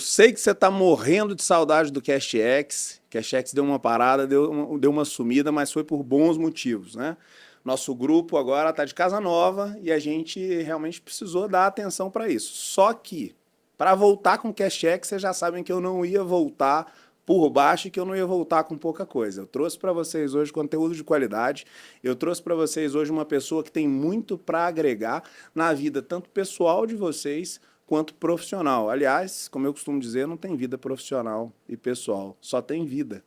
sei que você está morrendo de saudade do CashX. CashX deu uma parada, deu uma sumida, mas foi por bons motivos, né? Nosso grupo agora está de casa nova e a gente realmente precisou dar atenção para isso. Só que, para voltar com o CashX, vocês já sabem que eu não ia voltar por baixo e que eu não ia voltar com pouca coisa. Eu trouxe para vocês hoje conteúdo de qualidade, eu trouxe para vocês hoje uma pessoa que tem muito para agregar na vida, tanto pessoal de vocês, quanto profissional. Aliás, como eu costumo dizer, não tem vida profissional e pessoal, só tem vida.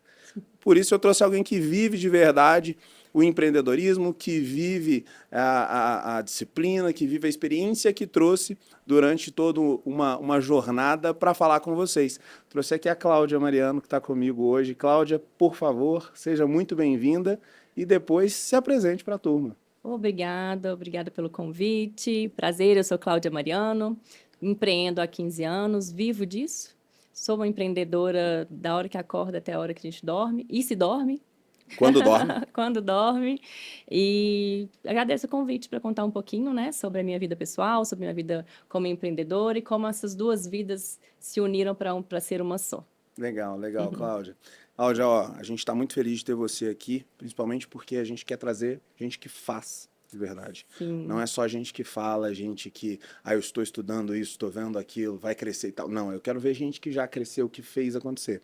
Por isso eu trouxe alguém que vive de verdade o empreendedorismo, que vive a disciplina, que vive a experiência que trouxe durante toda uma jornada para falar com vocês. Trouxe aqui a Cláudia Mariano, que está comigo hoje. Cláudia, por favor, seja muito bem-vinda e depois se apresente para a turma. Obrigada pelo convite. Prazer, eu sou Cláudia Mariano, empreendo há 15 anos, vivo disso. Sou uma empreendedora da hora que acorda até a hora que a gente dorme, e se dorme. Quando dorme. Quando dorme. E agradeço o convite para contar um pouquinho, né, sobre a minha vida pessoal, sobre a minha vida como empreendedora e como essas duas vidas se uniram para ser uma só. Legal, Cláudia. Cláudia, ó, a gente está muito feliz de ter você aqui, principalmente porque a gente quer trazer gente que faz de verdade. Sim. Não é só gente que fala, gente que, eu estou estudando isso, estou vendo aquilo, vai crescer e tal. Não, eu quero ver gente que já cresceu, que fez acontecer.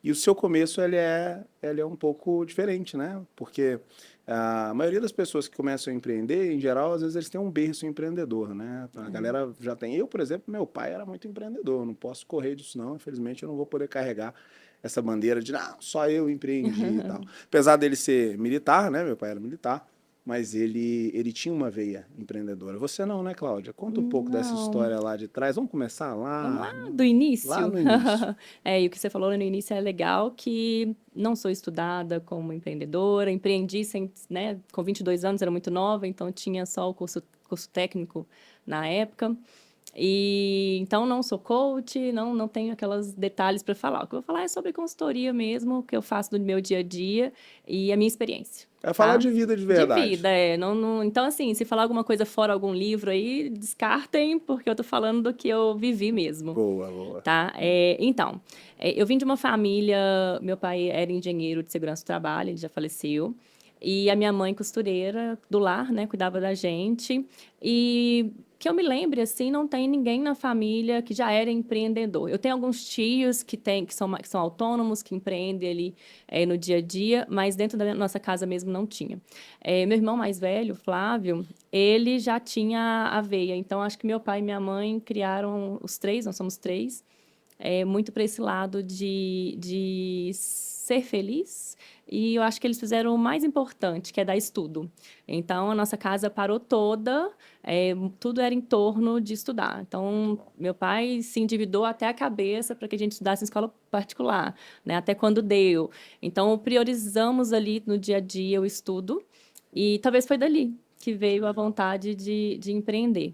E o seu começo, ele é um pouco diferente, né? Porque a maioria das pessoas que começam a empreender, em geral, às vezes eles têm um berço empreendedor, né? A galera já tem. Eu, por exemplo, meu pai era muito empreendedor, não posso correr disso não, infelizmente eu não vou poder carregar essa bandeira de, não, só eu empreendi e tal. Apesar dele ser militar, né? Meu pai era militar, mas ele tinha uma veia empreendedora. Você não, né, Cláudia? Conta um pouco dessa Não. história lá de trás. Vamos começar Vamos lá, lá, do início. lá no início. E o que você falou no início é legal, que não sou estudada como empreendedora, empreendi sem, né, com 22 anos, era muito nova, então tinha só o curso técnico na época. E então não sou coach, não tenho aqueles detalhes para falar. O que eu vou falar é sobre consultoria mesmo, o que eu faço no meu dia a dia e a minha experiência. É falar Tá? de vida de De verdade. vida, então, assim, se falar alguma coisa fora algum livro aí, descartem, porque eu tô falando do que eu vivi mesmo. Boa, boa. Tá? Então, eu vim de uma família, meu pai era engenheiro de segurança do trabalho, ele já faleceu, e a minha mãe costureira do lar, né, cuidava da gente, e que eu me lembre, assim, não tem ninguém na família que já era empreendedor. Eu tenho alguns tios que são autônomos, que empreendem ali no dia a dia, mas dentro da nossa casa mesmo não tinha. Meu irmão mais velho, Flávio, ele já tinha a veia, então acho que meu pai e minha mãe criaram os três, nós somos três, muito para esse lado de ser feliz. E eu acho que eles fizeram o mais importante, que é dar estudo. Então, a nossa casa parou toda, tudo era em torno de estudar. Então, meu pai se endividou até a cabeça para que a gente estudasse em escola particular, né? Até quando deu. Então, priorizamos ali no dia a dia o estudo. E talvez foi dali que veio a vontade de empreender.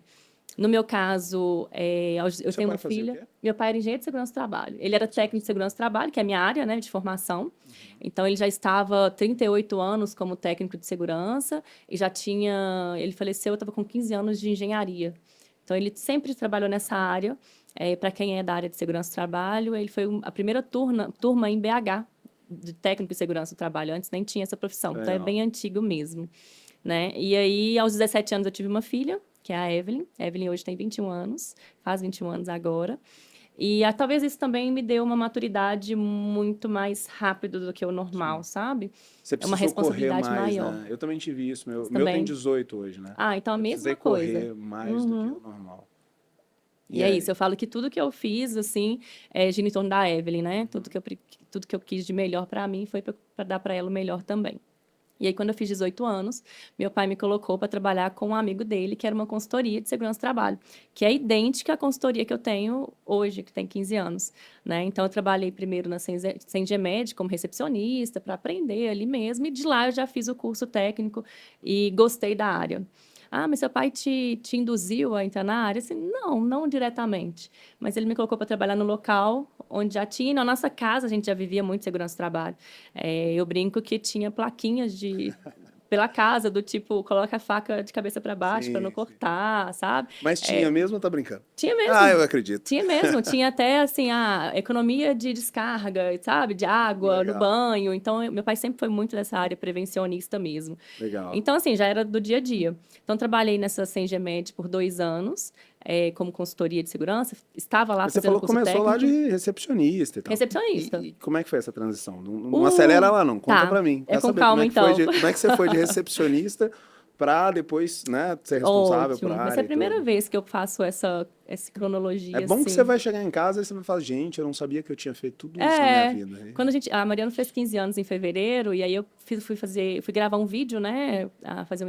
No meu caso, eu Seu tenho pai uma fazia o filha. quê? Meu pai era engenheiro de segurança do trabalho. Ele era técnico de segurança do trabalho, que é a minha área, né, de formação. Então, ele já estava 38 anos como técnico de segurança e já tinha... Ele faleceu, eu estava com 15 anos de engenharia. Então, ele sempre trabalhou nessa área. Para quem é da área de segurança do trabalho, ele foi a primeira turma em BH de técnico de segurança do trabalho. Antes nem tinha essa profissão. Então, é Legal. bem antigo mesmo, né? E aí, aos 17 anos, eu tive uma filha, que é a Evelyn. A Evelyn hoje tem 21 anos, faz 21 anos agora. E talvez isso também me deu uma maturidade muito mais rápido do que o normal, sabe? Você É uma precisou correr responsabilidade mais, maior. né? Eu também tive isso. Você Meu tem também? 18 hoje, né? Ah, então a Eu precisei mesma coisa. correr mais do que o Uhum. normal. E E é isso, aí? eu falo que tudo que eu fiz, assim, gira em torno da Evelyn, né? Tudo que eu quis de melhor para mim foi para dar para ela o melhor também. E aí, quando eu fiz 18 anos, meu pai me colocou para trabalhar com um amigo dele, que era uma consultoria de segurança do trabalho, que é idêntica à consultoria que eu tenho hoje, que tem 15 anos, né? Então, eu trabalhei primeiro na Sengemed como recepcionista, para aprender ali mesmo, e de lá eu já fiz o curso técnico e gostei da área. Ah, mas seu pai te induziu a entrar na área? Assim, não diretamente. Mas ele me colocou para trabalhar no local onde já tinha. Na nossa casa, a gente já vivia muito segurança do trabalho. Eu brinco que tinha plaquinhas de pela casa, do tipo, coloca a faca de cabeça para baixo para não Sim, sim. cortar, sabe? Mas tinha mesmo ou tá brincando? Tinha Ah, mesmo. eu acredito. Tinha mesmo, tinha até assim a economia de descarga, sabe, de água no Legal, banho. Então, meu pai sempre foi muito dessa área prevencionista mesmo. legal. Então, assim, já era do dia a dia. Então, trabalhei nessa Sengemed por 2 anos, como consultoria de segurança. Estava lá Mas você fazendo falou que curso começou lá técnico, de recepcionista e tal. recepcionista. E como é que foi essa transição? Não, não Uh, acelera lá, não. Conta tá, pra mim. é Quero com saber como calma é que foi então. como é que você foi de recepcionista para depois, né, ser responsável por Ótimo. Vai ser área a e primeira tudo. vez que eu faço essa É cronologia, bom que você assim. vai chegar em casa e você vai falar, gente, eu não sabia que eu tinha feito tudo isso na minha É, vida. quando a Mariana fez 15 anos em fevereiro, e aí eu fui gravar um vídeo, né, fazer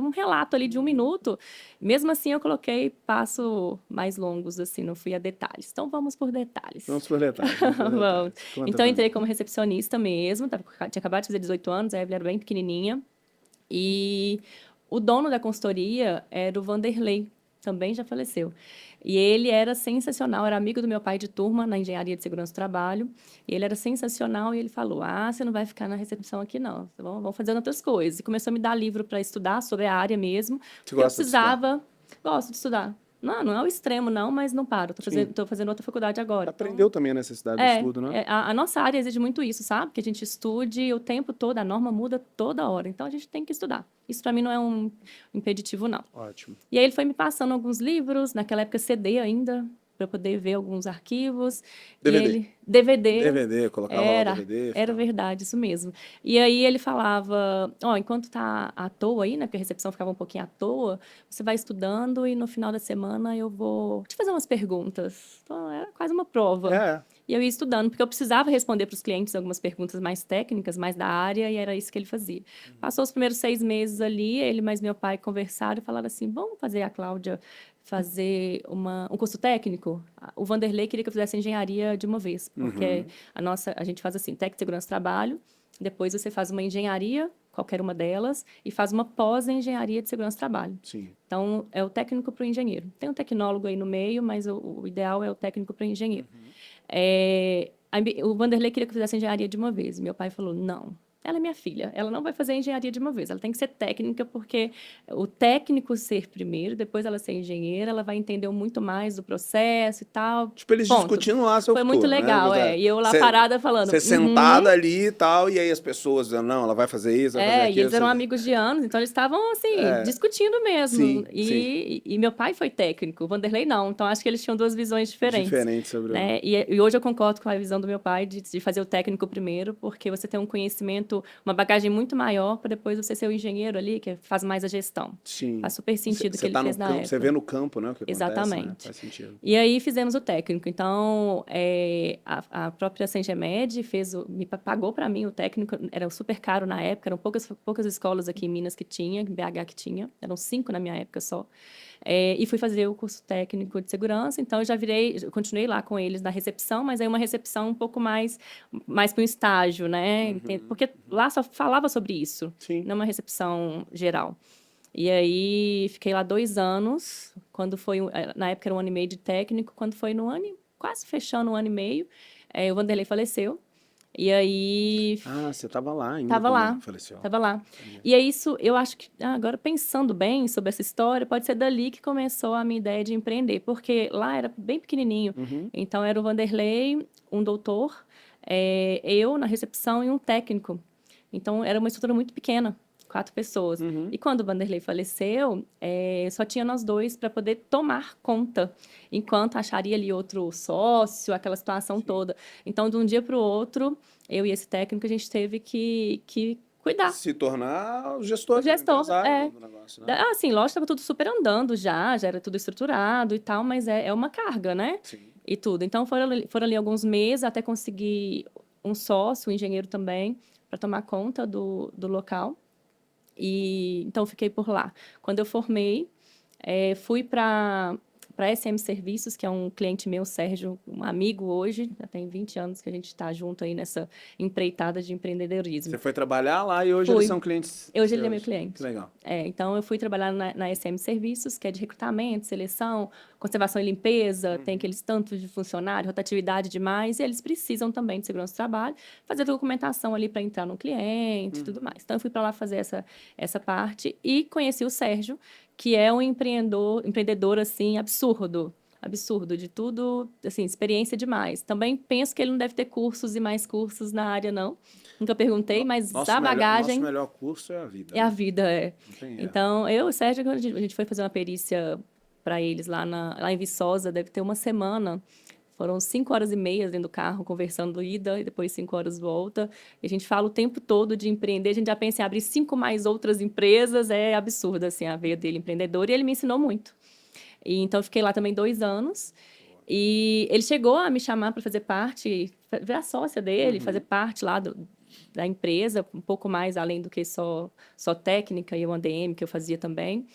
um relato ali de 1 minuto. Mesmo assim, eu coloquei passo mais longos, assim, não fui a detalhes. Então, vamos por detalhes. Vamos por detalhes, vamos por Vamos. detalhes. Conta Então, eu pra entrei mim. como recepcionista mesmo, tinha acabado de fazer 18 anos, a Evelyn era bem pequenininha. E o dono da consultoria era o Vanderlei, também já faleceu. E ele era sensacional, era amigo do meu pai de turma na engenharia de segurança do trabalho. E ele era sensacional e ele falou: Ah, você não vai ficar na recepção aqui, não. Vamos fazendo outras coisas. E começou a me dar livro para estudar sobre a área mesmo, Você porque eu gosta de estudar? precisava. Gosto de estudar. Não, não é o extremo, não, mas não paro. Sim. Tô fazendo outra faculdade agora. Então, Aprendeu também a necessidade do estudo, né? a nossa área exige muito isso, sabe? Que a gente estude o tempo todo, a norma muda toda hora. Então, a gente tem que estudar. Isso, para mim, não é um impeditivo, não. Ótimo. E aí, ele foi me passando alguns livros, naquela época CD ainda, para eu poder ver alguns arquivos. E DVD. ele. DVD. DVD, colocava lá o Era, DVD, era ficava. verdade, isso mesmo. E aí ele falava, ó, enquanto tá à toa aí, né, porque a recepção ficava um pouquinho à toa, você vai estudando e no final da semana eu vou te fazer umas perguntas. Então, era quase uma prova. É, E eu ia estudando, porque eu precisava responder para os clientes algumas perguntas mais técnicas, mais da área, e era isso que ele fazia. Passou os primeiros 6 meses ali, ele mais meu pai conversaram e falaram assim, vamos fazer a Cláudia fazer um curso técnico? O Vanderlei queria que eu fizesse engenharia de uma vez, porque a gente faz assim, técnico de segurança do trabalho, depois você faz uma engenharia, qualquer uma delas, e faz uma pós-engenharia de segurança do trabalho. sim. Então, é o técnico para o engenheiro. Tem um tecnólogo aí no meio, mas o ideal é o técnico para o engenheiro. O Vanderlei queria que eu fizesse engenharia de uma vez. Meu pai falou, não. Ela é minha filha, ela não vai fazer engenharia de uma vez, ela tem que ser técnica, porque o técnico ser primeiro, depois ela ser engenheira, ela vai entender muito mais do processo e tal. Tipo, eles Ponto. discutindo lá seu Foi muito futuro, né? legal, Você, E eu lá parada falando, você sentada ali e tal, e aí as pessoas dizendo, não, ela vai fazer isso, vai fazer E aquilo. eles eram amigos de anos, então eles estavam, assim, É, discutindo mesmo. sim, sim. E meu pai foi técnico, o Vanderlei não. Então, acho que eles tinham duas visões diferentes. Diferente sobre o... Né? E hoje eu concordo com a visão do meu pai de fazer o técnico primeiro, porque você tem um conhecimento, uma bagagem muito maior para depois você ser o engenheiro ali, que faz mais a gestão. Sim. Faz super sentido o que Você ele tá no fez na campo, você época. vê no campo, né, o que acontece, né? Exatamente. Faz sentido. E aí fizemos o técnico. Então, a própria Sengemed pagou para mim o técnico, era super caro na época, eram poucas escolas aqui em Minas que tinha, em BH que tinha, eram 5 na minha época só. E fui fazer o curso técnico de segurança, então eu continuei lá com eles na recepção, mas aí uma recepção um pouco mais para um estágio, né? Porque lá só falava sobre isso, Sim. não uma recepção geral. E aí fiquei lá 2 anos, na época era 1 ano e meio de técnico, quando foi quase fechando 1 ano e meio, o Vanderlei faleceu. E aí Ah, você tava lá ainda tava quando lá, ele faleceu. tava lá. E é isso, eu acho que, agora pensando bem sobre essa história, pode ser dali que começou a minha ideia de empreender, porque lá era bem pequenininho. Então, era o Vanderlei, um doutor, eu na recepção e um técnico. Então, era uma estrutura muito pequena, 4 pessoas. E quando o Vanderlei faleceu, só tinha nós dois para poder tomar conta, enquanto acharia ali outro sócio, aquela situação toda. Então, de um dia para o outro, eu e esse técnico, a gente teve que cuidar. Se tornar o gestor, O gestor, empresário do negócio, né? Assim, lógico, estava tudo super andando já era tudo estruturado e tal, mas é uma carga, né? Sim. E tudo. Então, foram ali alguns meses até conseguir um sócio, um engenheiro também, para tomar conta do local. E então, fiquei por lá. Quando eu formei, fui para a SM Serviços, que é um cliente meu, Sérgio, um amigo hoje, já tem 20 anos que a gente está junto aí nessa empreitada de empreendedorismo. Você foi trabalhar lá e hoje Fui. eles são clientes Hoje ele é seus. meu cliente. Que legal. Então, eu fui trabalhar na SM Serviços, que é de recrutamento, seleção, conservação e limpeza, tem aqueles tantos de funcionário, rotatividade demais, e eles precisam também de segurança do trabalho, fazer documentação ali para entrar no cliente e tudo mais. Então, eu fui para lá fazer essa parte e conheci o Sérgio, que é um empreendedor assim, absurdo, de tudo, assim, experiência demais. Também penso que ele não deve ter cursos e mais cursos na área, não. Nunca perguntei, mas a Nosso bagagem melhor curso é a vida, é a né? vida, é. Não tem erro. Então, eu e o Sérgio, a gente foi fazer uma perícia para eles lá em Viçosa, deve ter uma semana. Foram 5 horas e meia dentro do carro, conversando ida, e depois 5 horas volta. E a gente fala o tempo todo de empreender, a gente já pensa em abrir 5 mais outras empresas, é absurdo, assim, a veia dele empreendedor, e ele me ensinou muito. E, então, eu fiquei lá também 2 anos. E ele chegou a me chamar para fazer parte, virar sócia dele, fazer parte lá da empresa, um pouco mais além do que só técnica e o ADM que eu fazia também.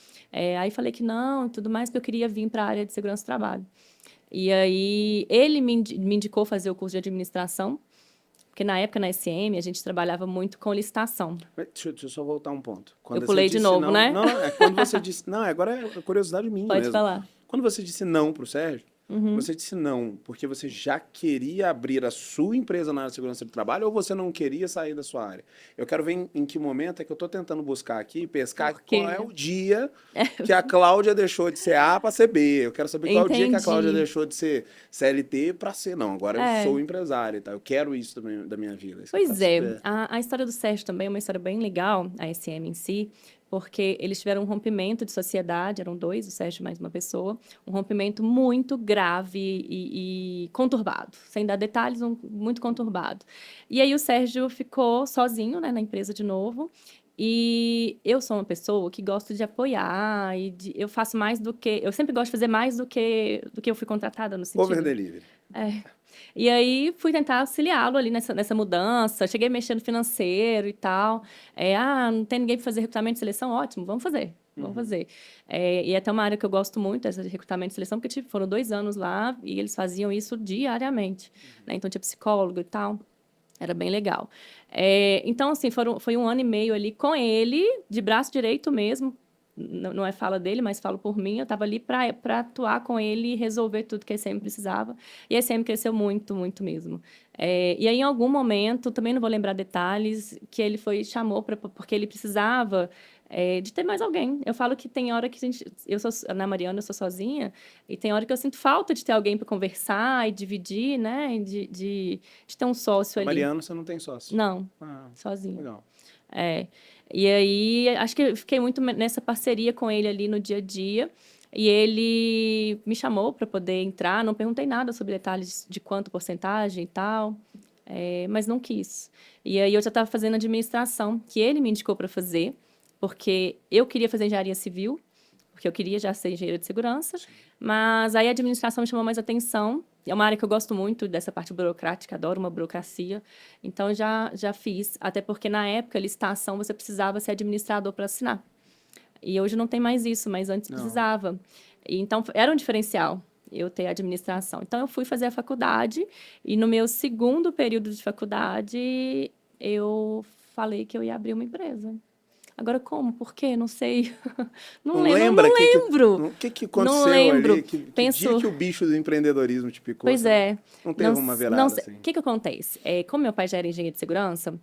Aí falei que não, e tudo mais, porque eu queria vir para a área de segurança do trabalho. E aí ele me indicou fazer o curso de administração, porque na época na SM a gente trabalhava muito com licitação. Deixa eu só voltar um ponto. Eu pulei de novo, não, né? Não, é quando você disse... Não, agora é curiosidade minha Pode mesmo. falar. Quando você disse não pro Sérgio, você disse não porque você já queria abrir a sua empresa na área de segurança do trabalho ou você não queria sair da sua área? Eu quero ver em que momento é que eu estou tentando buscar aqui, pescar Por quê? qual é o dia que a Cláudia deixou de ser A para ser B. Eu quero saber qual é o dia que a Cláudia Entendi. deixou de ser CLT para ser. Não, agora eu É. sou empresária, tá? Eu quero isso da minha vida. Isso que eu Pois quero é, saber. a história do Sérgio também é uma história bem legal, a SM em si, porque eles tiveram um rompimento de sociedade, eram dois, o Sérgio e mais uma pessoa, um rompimento muito grave e conturbado, sem dar detalhes, muito conturbado. E aí o Sérgio ficou sozinho, né, na empresa de novo, e eu sou uma pessoa que gosto de apoiar, eu faço mais do que, eu sempre gosto de fazer mais do que eu fui contratada no Over sentido. delivery. E aí fui tentar auxiliá-lo ali nessa mudança. Cheguei mexendo financeiro e tal. Não tem ninguém para fazer recrutamento e seleção? Ótimo, vamos fazer. Vamos fazer. E é até uma área que eu gosto muito, essa de recrutamento e seleção, porque tipo, foram 2 anos lá e eles faziam isso diariamente. Né? Então tinha psicólogo e tal. Era bem legal. Então, assim, foi 1 ano e meio ali com ele, de braço direito mesmo. Não é fala dele, mas falo por mim. Eu estava ali para atuar com ele e resolver tudo que a SM precisava. E a SM cresceu muito, muito mesmo. E aí, em algum momento, também não vou lembrar detalhes, que ele chamou porque ele precisava de ter mais alguém. Eu falo que tem hora que na Mariana, eu sou sozinha, e tem hora que eu sinto falta de ter alguém para conversar e dividir, né? De ter um sócio ali. Mariano, você não tem sócio? Não, Ah, sozinha. legal. E aí, acho que eu fiquei muito nessa parceria com ele ali no dia a dia. E ele me chamou para poder entrar. Não perguntei nada sobre detalhes de quanto porcentagem e tal, mas não quis. E aí, eu já estava fazendo administração, que ele me indicou para fazer, porque eu queria fazer engenharia civil, porque eu queria já ser engenheira de segurança, mas aí a administração me chamou mais atenção. É uma área que eu gosto muito dessa parte burocrática, adoro uma burocracia. Então, já fiz, até porque na época, a licitação, você precisava ser administrador para assinar. E hoje não tem mais isso, mas antes Não. precisava. E, então, era um diferencial eu ter administração. Então, eu fui fazer a faculdade e no meu segundo período de faculdade, eu falei que eu ia abrir uma empresa. Agora, como? Por quê? Não sei. Não lembra não lembro. o que aconteceu Não lembro. ali? Que Penso... dia que o bicho do empreendedorismo te picou? Pois é. Não teve uma virada assim? O que acontece? Como meu pai já era engenheiro de segurança,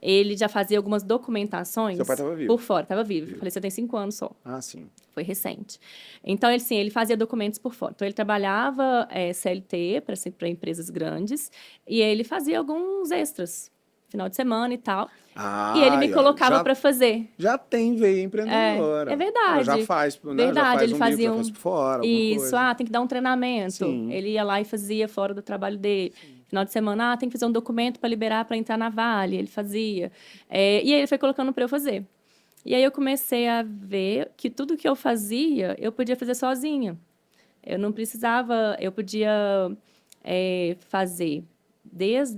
ele já fazia algumas documentações Seu pai estava vivo? por fora. Estava vivo. Faleceu tem 5 anos só. Ah, sim. Foi recente. Então, ele fazia documentos por fora. Então, ele trabalhava CLT para empresas grandes e ele fazia alguns extras, final de semana e tal. E ele me colocava para fazer. Já tem veia empreendedora. É verdade. Já faz, verdade, né? Já faz ele fazia já faz por fora, Isso, coisa. tem que dar um treinamento. Sim. Ele ia lá e fazia fora do trabalho dele. Final de semana, tem que fazer um documento para liberar para entrar na Vale. Ele fazia. E aí ele foi colocando para eu fazer. E aí eu comecei a ver que tudo que eu fazia, eu podia fazer sozinha. Eu não precisava, eu podia fazer desde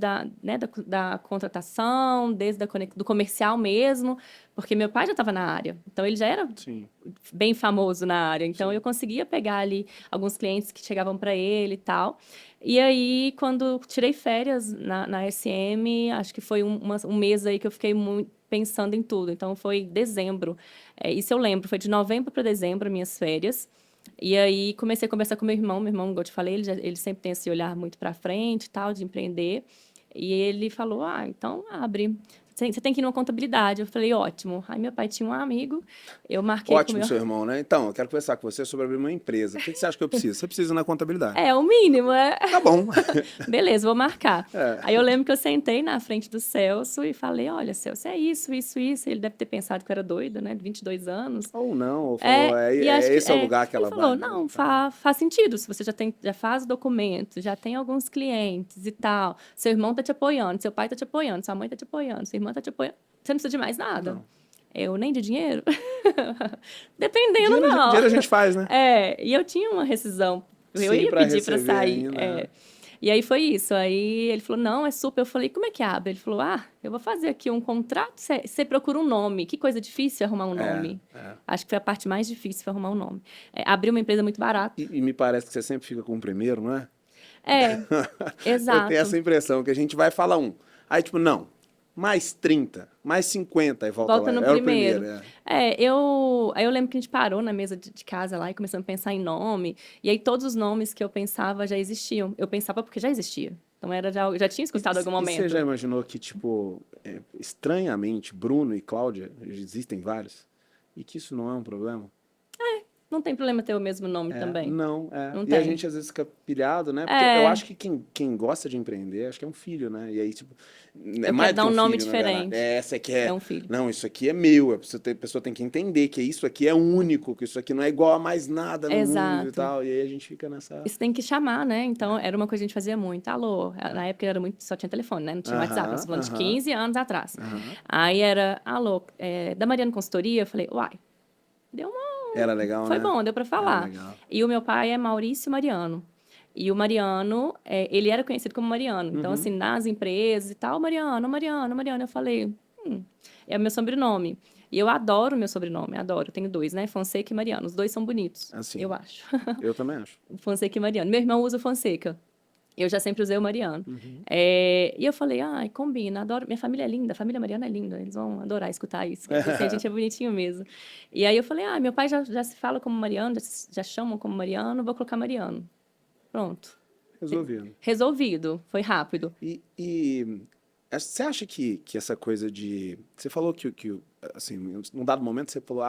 da contratação, desde do comercial mesmo, porque meu pai já estava na área. Então, ele já era bem famoso na área. Então, eu conseguia pegar ali alguns clientes que chegavam para ele e tal. E aí, quando tirei férias na SM, acho que foi um mês aí que eu fiquei muito pensando em tudo. Então, foi dezembro. Isso eu lembro, foi de novembro para dezembro, minhas férias. E aí comecei a conversar com meu irmão, igual eu te falei, ele sempre tem esse olhar muito para frente, e tal, de empreender. E ele falou: "Ah, então abre. Você tem que ir numa contabilidade". Eu falei: "Ótimo". Aí meu pai tinha um amigo, eu marquei com o Ótimo, meu. seu irmão, né? Então, eu quero conversar com você sobre abrir uma empresa. O que que você acha que eu preciso? Você precisa ir na contabilidade. É, o mínimo, é. Tá bom. Beleza, vou marcar. Aí É. eu lembro que eu sentei na frente do Celso e falei: "Olha, Celso, é isso, isso, isso". Ele deve ter pensado que eu era doida, né, de 22 anos. Ou não, ou falou, É, e acho que esse é o lugar que ele ela vai falou: mesmo, "Não, tá? faz sentido, se você já faz documentos, já tem alguns clientes e tal, seu irmão tá te apoiando, seu pai tá te apoiando, sua mãe tá te apoiando, sua irmã tá te apoiando, você não precisa de mais nada". Não. Eu: "Nem de dinheiro?". Dependendo, não. Dinheiro a gente faz, né? É, e eu tinha uma rescisão, eu Sim, ia para pedir para receber sair. ainda. E aí foi isso, aí ele falou: "Não, é super". Eu falei: "Como é que abre?". Ele falou: "Ah, eu vou fazer aqui um contrato, você procura um nome". Que coisa difícil arrumar um É, nome. é. Acho que foi a parte mais difícil, foi arrumar um nome. Abrir uma empresa muito barato. E me parece que você sempre fica com o primeiro, não é? É, Eu tenho essa exato. impressão que a gente vai falar um. Aí, tipo, não, mais 30, mais 50, aí volta Volta lá. no É o primeiro, primeiro. é. Aí eu lembro que a gente parou na mesa de casa lá e começamos a pensar em nome, e aí todos os nomes que eu pensava já existiam. Eu pensava porque já existia. Então já tinha escutado em algum E você já momento. imaginou que, tipo, estranhamente, Bruno e Cláudia, existem vários, e que isso não é um problema? Não tem problema ter o mesmo nome É, também. não, é. Não E a tem. gente às vezes fica pilhado, né? Porque eu É, acho que quem gosta de empreender, acho que é um filho, né? E aí, tipo, é eu quero mais do dar que um um nome filho, na verdade. diferente. É, essa aqui É é. um filho. Não, isso aqui é meu. A pessoa tem que entender que isso aqui é único, que isso aqui não é igual a mais nada no mundo e Exato. tal. E aí a gente fica nessa. Isso tem que chamar, né? Então, era uma coisa que a gente fazia muito. Alô, na época era muito, só tinha telefone, né? Não tinha WhatsApp, nós Aham, estamos falando de aham, 15 anos atrás. aham. Aí era, alô, da Mariana Consultoria, eu falei, uai, deu uma. Era legal, Foi né? bom, deu para Era falar. legal. E o meu pai é Maurício Mariano. E o Mariano, ele era conhecido como Mariano. Então, assim, Uhum. nas empresas e tal, Mariano, Mariano, Mariano. Eu falei, é o meu sobrenome. E eu adoro o meu sobrenome, adoro. Eu tenho dois, né? Fonseca e Mariano. Os dois são bonitos, eu Assim, acho. eu também acho. Fonseca e Mariano. Meu irmão usa Fonseca. Eu já sempre usei o Mariano. Uhum. E eu falei, ai, combina, adoro. Minha família é linda, a família Mariana é linda, eles vão adorar escutar isso. Que assim, a gente é bonitinho mesmo. E aí eu falei, ah, meu pai já se fala como Mariano, já chamam como Mariano, vou colocar Mariano. Pronto. Resolvido. Resolvido, foi rápido. Você acha que essa coisa de. Você falou assim, num dado momento você falou,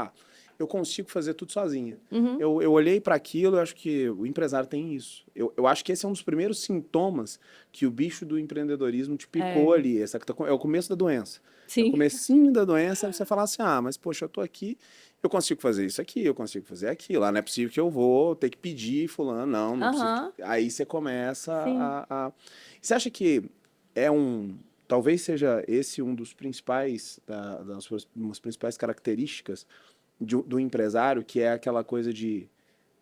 eu consigo fazer tudo sozinha. Uhum. Eu olhei para aquilo, eu acho que o empresário tem isso. Eu acho que esse é um dos primeiros sintomas que o bicho do empreendedorismo te picou É, ali. É o começo da doença. É o sim. comecinho da doença, você falar assim, mas poxa, eu tô aqui, eu consigo fazer isso aqui, eu consigo fazer aquilo. Não é possível que eu vou ter que pedir fulano, não é possível. Aham, Aí você começa sim. Você acha que é talvez seja esse um dos principais, umas principais características do empresário, que é aquela coisa de.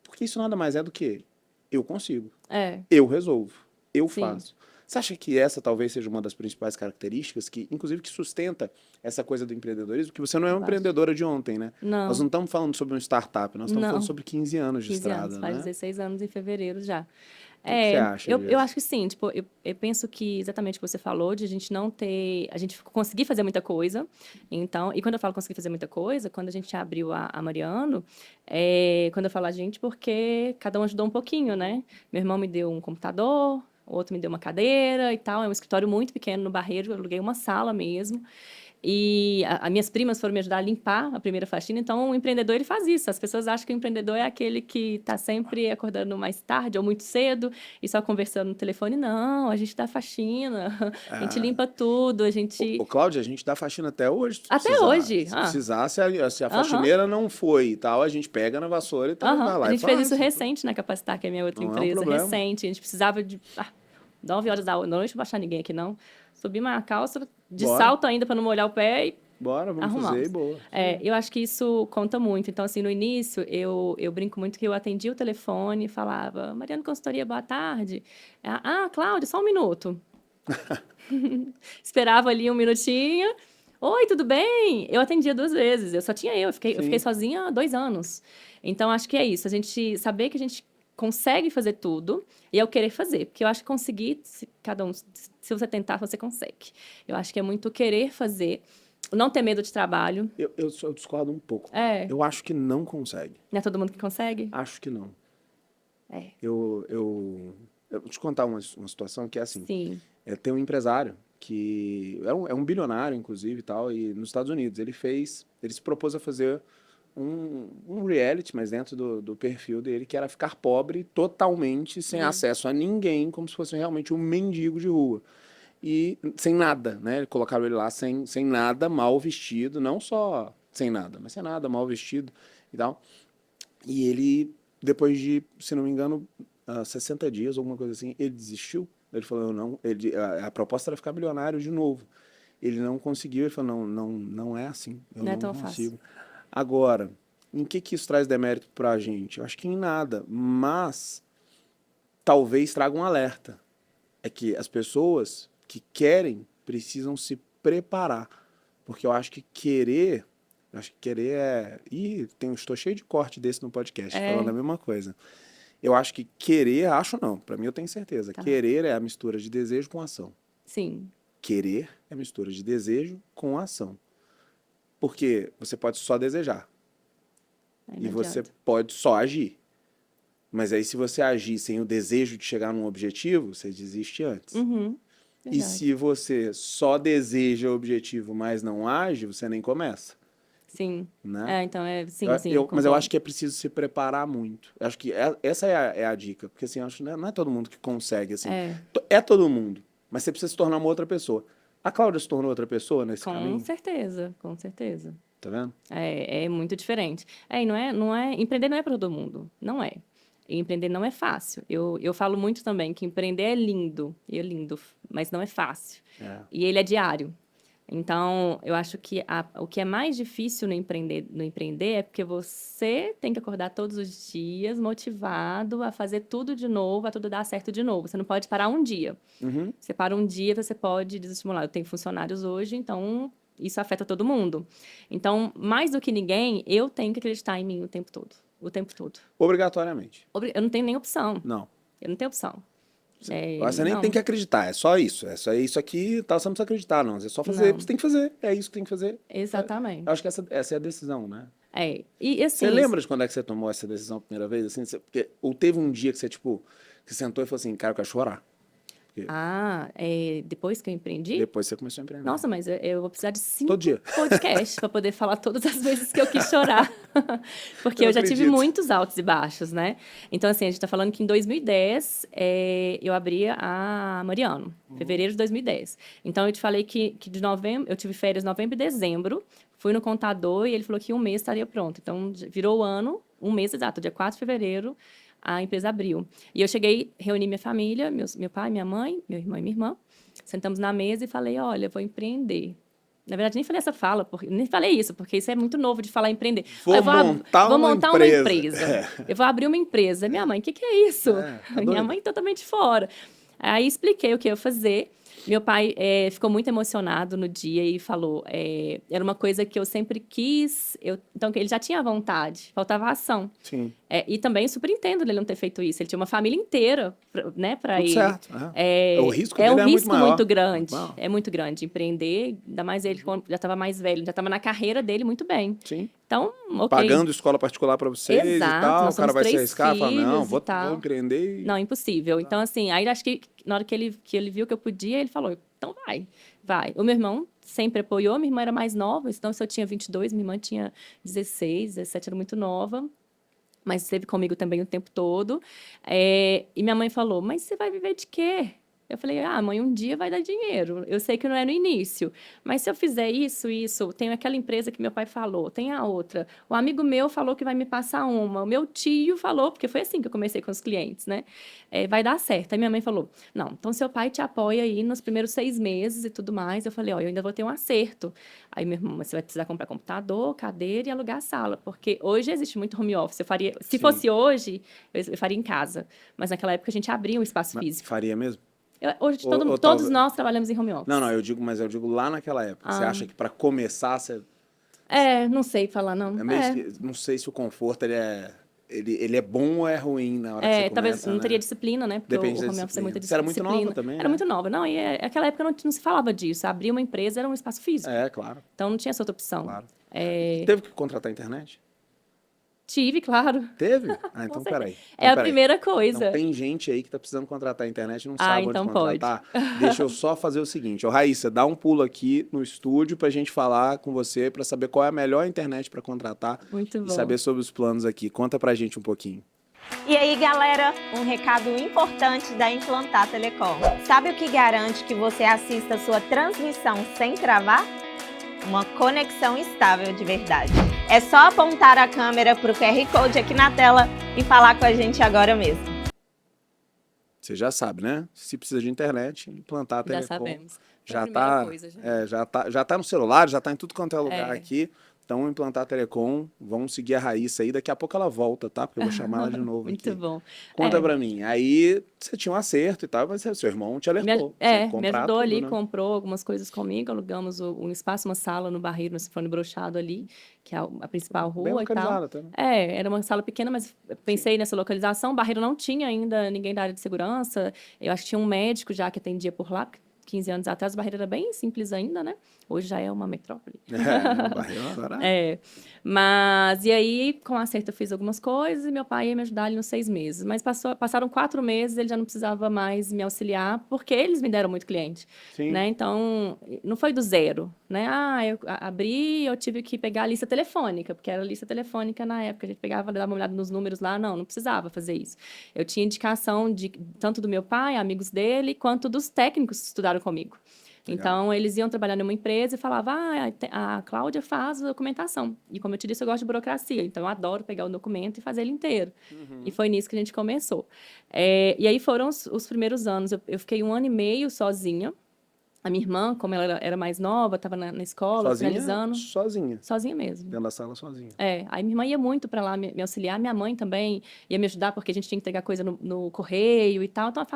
Porque isso nada mais é do que eu consigo, É, eu resolvo, eu sim. faço. Você acha que essa talvez seja uma das principais características que, inclusive, que sustenta essa coisa do empreendedorismo? Que você não é uma Eu acho. empreendedora de ontem, né? Nós Não, não estamos falando sobre uma startup, nós estamos falando não. sobre 15 anos de 15 anos, estrada, faz né? 16 anos em fevereiro já. O que você acha Eu disso? acho que sim, tipo, eu penso que exatamente o que você falou, de a gente não ter, a gente conseguir fazer muita coisa. Então, e quando eu falo conseguir fazer muita coisa, quando a gente abriu a Mariano, quando eu falo a gente, porque cada um ajudou um pouquinho, né? Meu irmão me deu um computador, o outro me deu uma cadeira e tal. É um escritório muito pequeno no Barreiro, eu aluguei uma sala mesmo. E as minhas primas foram me ajudar a limpar a primeira faxina. Então, o empreendedor, ele faz isso. As pessoas acham que o empreendedor é aquele que está sempre acordando mais tarde ou muito cedo e só conversando no telefone. Não, a gente dá faxina, a gente Ah, limpa tudo, a gente... Cláudia, a gente dá faxina até hoje, se Até precisar. hoje. Se precisar, se a Aham, faxineira não foi e tal, a gente pega na vassoura e vai aham. A lá e gente fez isso faz. recente na Capacitar, que é a minha outra Não é um empresa. problema. Recente. A gente precisava de 9 horas da noite, não vou achar ninguém aqui, não. Subi uma calça de Bora, salto ainda para não molhar o pé e bora, vamos fazer e arrumamos. boa. Isso aí. Eu acho que isso conta muito. Então, assim, no início, eu brinco muito que eu atendia o telefone e falava, Mariana Consultoria, boa tarde. Cláudia, só um minuto. Esperava ali um minutinho. Oi, tudo bem? Eu atendia 2 vezes, eu só tinha eu fiquei Sim. sozinha há 2 anos. Então, acho que é isso, a gente saber que a gente consegue fazer tudo e eu querer fazer, porque eu acho que conseguir, se você tentar, você consegue. Eu acho que é muito querer fazer, não ter medo de trabalho. Eu discordo um pouco. É, Eu acho que não consegue. não é todo mundo que consegue? Acho que não. É. Eu vou te contar uma situação que é assim. Sim. Tem um empresário que é um bilionário, inclusive, e tal, e nos Estados Unidos. Ele se propôs a fazer um reality, mas dentro do perfil dele, que era ficar pobre totalmente, sem acesso a ninguém, como se fosse realmente um mendigo de rua. E sem nada, né? Colocaram ele lá sem nada, mal vestido, não só sem nada, mas sem nada, mal vestido e tal. E ele, depois de, se não me engano, 60 dias, alguma coisa assim, ele desistiu. Ele falou, não, a proposta era ficar milionário de novo. Ele não conseguiu, ele falou, não é assim, eu Não é não tão fácil. consigo. Agora, em que isso traz demérito pra gente? Eu acho que em nada, mas talvez traga um alerta. É que as pessoas que querem precisam se preparar. Porque eu acho que querer é. Ih, estou cheio de corte desse no podcast, falando É, a mesma coisa. Eu acho que querer, acho não, pra mim eu tenho certeza. tá. Querer é a mistura de desejo com ação. Sim, Querer é a mistura de desejo com ação. Porque você pode só desejar aí e não você adianta. pode só agir. Mas aí, se você agir sem o desejo de chegar num objetivo, você desiste antes. Uhum, E se verdade. você só deseja o objetivo, mas não age, você nem começa, Sim. né? É, então sim, sim, Mas eu acho concordo. que é preciso se preparar muito. Eu acho que essa é a dica. Porque assim, eu acho que não é todo mundo que consegue, assim. É, É todo mundo, mas você precisa se tornar uma outra pessoa. A Cláudia se tornou outra pessoa nesse com caminho, certeza, com certeza. tá vendo? É muito diferente. E empreender não é para todo mundo, não é. E empreender não é fácil. Eu falo muito também que empreender é lindo, mas não é fácil. É. E ele é diário. Então, eu acho que o que é mais difícil no empreender é porque você tem que acordar todos os dias motivado a fazer tudo de novo, a tudo dar certo de novo. Você não pode parar um dia. Uhum. Você para um dia, você pode desestimular. Eu tenho funcionários hoje, então isso afeta todo mundo. Então, mais do que ninguém, eu tenho que acreditar em mim o tempo todo. O tempo todo. Obrigatoriamente. Eu não tenho nem opção. Não. Eu não tenho opção. Você nem tem que Não, acreditar, é só isso. É só isso aqui, tá, você não precisa acreditar, não. É só fazer o que você não. tem que fazer. É isso que tem que fazer. Eu acho Exatamente. que essa é a decisão, né? E Você assim, lembra de quando é que você tomou essa decisão a primeira vez? Assim, ou teve um dia que você, tipo, que sentou e falou assim, cara, eu quero chorar. Porque depois que eu empreendi, depois você começou a empreender. nossa, mas eu vou precisar de Todo 5 dia. podcasts para poder falar todas as vezes que eu quis chorar. Porque Eu eu já tive acredito. muitos altos e baixos, né? Então, assim, a gente está falando que em 2010 eu abri a Mariano, fevereiro de 2010. Então, eu te falei que de novembro, eu tive férias em novembro e dezembro, fui no contador e ele falou que em um mês estaria pronto. Então, virou o ano, um mês exato, dia 4 de fevereiro, a empresa abriu. E eu cheguei, reuni minha família, meu pai, minha mãe, meu irmão e minha irmã. Sentamos na mesa e falei, olha, vou empreender. Na verdade, nem falei essa fala, nem falei isso, porque isso é muito novo de falar empreender. Olha, Vou montar vou uma montar uma empresa. empresa. Eu vou abrir uma empresa. Minha mãe, o que é isso? Tá Minha doido? mãe totalmente fora. Aí expliquei o que eu ia fazer. Meu pai ficou muito emocionado no dia e falou: era uma coisa que eu sempre quis, então ele já tinha vontade, faltava ação. Sim. E também super entendo ele não ter feito isso. Ele tinha uma família inteira, né, para Tudo ele. certo. O risco É um dele é muito risco maior. muito Muito grande. maior. É muito grande. Empreender, ainda mais ele quando já estava mais velho, já estava na carreira dele muito bem. Sim. Então, ok. Pagando escola particular para vocês e Exato, tal. O nós cara somos vai se 3 arriscar e falar, não, filhos e vou tal. empreender e... Não, impossível. Então, assim, aí acho que na hora que ele viu que eu podia, ele falou, então vai. O meu irmão sempre apoiou, minha irmã era mais nova, então se eu tinha 22, minha irmã tinha 16, 17, era muito nova, mas esteve comigo também o tempo todo. E minha mãe falou, mas você vai viver de quê? Eu falei, mãe, um dia vai dar dinheiro. Eu sei que não é no início, mas se eu fizer isso, tenho aquela empresa que meu pai falou, tem a outra. O amigo meu falou que vai me passar uma. O meu tio falou, porque foi assim que eu comecei com os clientes, né? Vai dar certo. Aí minha mãe falou, não, então seu pai te apoia aí nos primeiros 6 meses e tudo mais. Eu falei, eu ainda vou ter um acerto. Aí meu irmão, você vai precisar comprar computador, cadeira e alugar a sala, porque hoje existe muito home office. Se Sim. fosse hoje, eu faria em casa. Mas naquela época a gente abria um espaço Mas físico. faria mesmo? Hoje Ou todos talvez... nós trabalhamos em home Não, office. eu digo lá naquela época. Você Ah, acha que para começar, você... não sei falar não. É meio não sei se o conforto ele é bom ou é ruim na hora que você Talvez começa, não teria né? disciplina, né? Porque Depende o da home office é muita disciplina. Você era muito nova disciplina. também, Era né? muito nova. Não, naquela época não se falava disso. Abrir uma empresa era um espaço físico. É, claro, Então não tinha essa outra opção. claro. É, Teve que contratar a internet? Tive, claro. Teve? Ah, Com então certeza. peraí. É Então a peraí. primeira Então coisa. tem gente aí que tá precisando contratar a internet e não Ah, sabe onde então pode. contratar. Deixa eu só fazer o seguinte. Ô, Raíssa, dá um pulo aqui no estúdio pra gente falar com você, pra saber qual é a melhor internet pra contratar Muito e bom. saber sobre os planos aqui. Conta pra gente um pouquinho. E aí, galera, um recado importante da Implantar Telecom. Sabe o que garante que você assista a sua transmissão sem travar? Uma conexão estável de verdade. É só apontar a câmera para o QR Code aqui na tela e falar com a gente agora mesmo. Você já sabe, né? Se precisa de internet, implantar a Já Telecom. sabemos. Foi a Já primeira tá, coisa, já. já tá no celular, já tá em tudo quanto é lugar É. aqui. Então, implantar a Telecom, vamos seguir a Raíssa aí. Daqui a pouco ela volta, tá? Porque eu vou chamar ela de novo Muito aqui. bom. Conta É. pra mim. Aí você tinha um acerto e tal, mas seu irmão te alertou. Tinha que Me comprar ajudou tudo, ali, né? comprou algumas coisas comigo, alugamos um espaço, uma sala no Barreiro, no Sinfônia Brochado ali, que é a principal Bem rua e tal. localizado até, né? É, era uma sala pequena, mas pensei nessa localização. Barreiro não tinha ainda ninguém da área de segurança. Eu acho que tinha um médico já que atendia por lá, porque 15 anos atrás o Barreiro era bem simples ainda, né? Hoje já é uma metrópole. É, o Barreiro agora. É, mas e aí, com a acerto, eu fiz algumas coisas e meu pai ia me ajudar ali nos 6 meses. Mas passaram 4 meses, ele já não precisava mais me auxiliar, porque eles me deram muito cliente, Sim. né? Então, não foi do zero, né? Ah, eu abri, eu tive que pegar a lista telefônica, porque era a lista telefônica na época, a gente pegava, dava uma olhada nos números lá, não precisava fazer isso. Eu tinha indicação de tanto do meu pai, amigos dele, quanto dos técnicos que estudaram comigo. Legal. Então, eles iam trabalhar numa empresa e falavam, a Cláudia faz a documentação. E como eu te disse, eu gosto de burocracia, então eu adoro pegar o documento e fazer ele inteiro. E foi nisso que a gente começou. E aí foram os primeiros anos. Eu fiquei 1 ano e meio sozinha. A minha irmã, como ela era mais nova, estava na escola, finalizando. Sozinha. Sozinha mesmo. Dentro da sala sozinha. Aí minha irmã ia muito para lá me auxiliar, minha mãe também ia me ajudar, porque a gente tinha que entregar coisa no correio e tal. Então, a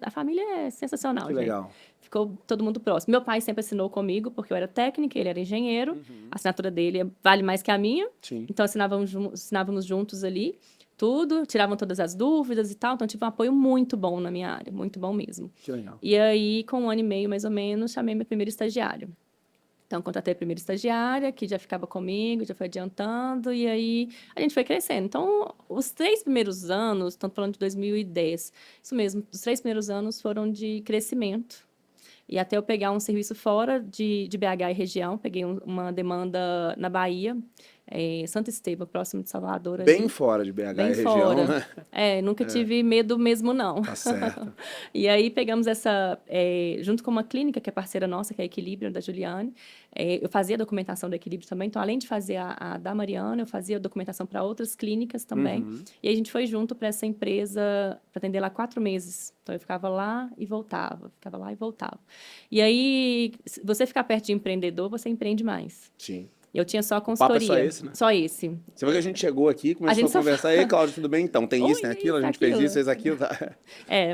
família é sensacional, Que gente. legal. Ficou todo mundo próximo. Meu pai sempre assinou comigo, porque eu era técnica, ele era engenheiro. A assinatura dele vale mais que a minha. Sim. Então, assinávamos juntos ali, tudo, tiravam todas as dúvidas e tal. Então, tive um apoio muito bom na minha área, muito bom mesmo. Que legal. E aí, com 1 ano e meio, mais ou menos, chamei meu primeiro estagiário. Então, contratei a primeira estagiária, que já ficava comigo, já foi adiantando, e aí a gente foi crescendo. Então, os 3 primeiros anos, estamos falando de 2010, isso mesmo, os 3 primeiros anos foram de crescimento. E até eu pegar um serviço fora de BH e região, peguei uma demanda na Bahia, Santo Estevão, próximo de Salvador. Ali. Bem fora de BH Bem e região, fora. né? Nunca tive medo mesmo, não. Tá certo. E aí pegamos junto com uma clínica que é parceira nossa, que é a Equilíbrio, da Juliane. Eu fazia a documentação do Equilíbrio também, então além de fazer a da Mariana, eu fazia a documentação para outras clínicas também. E aí a gente foi junto para essa empresa, para atender lá 4 meses. Então eu ficava lá e voltava, ficava lá e voltava. E aí, se você ficar perto de empreendedor, você empreende mais. Sim. Eu tinha só O papo consultoria. é só esse, né? Só esse. Você vê que a gente chegou aqui, começou a conversar. Ei, Cláudio, tudo bem? Então, tem isso, tem Oi, aquilo, a isso, gente fez aquilo. isso, fez aquilo. Tá?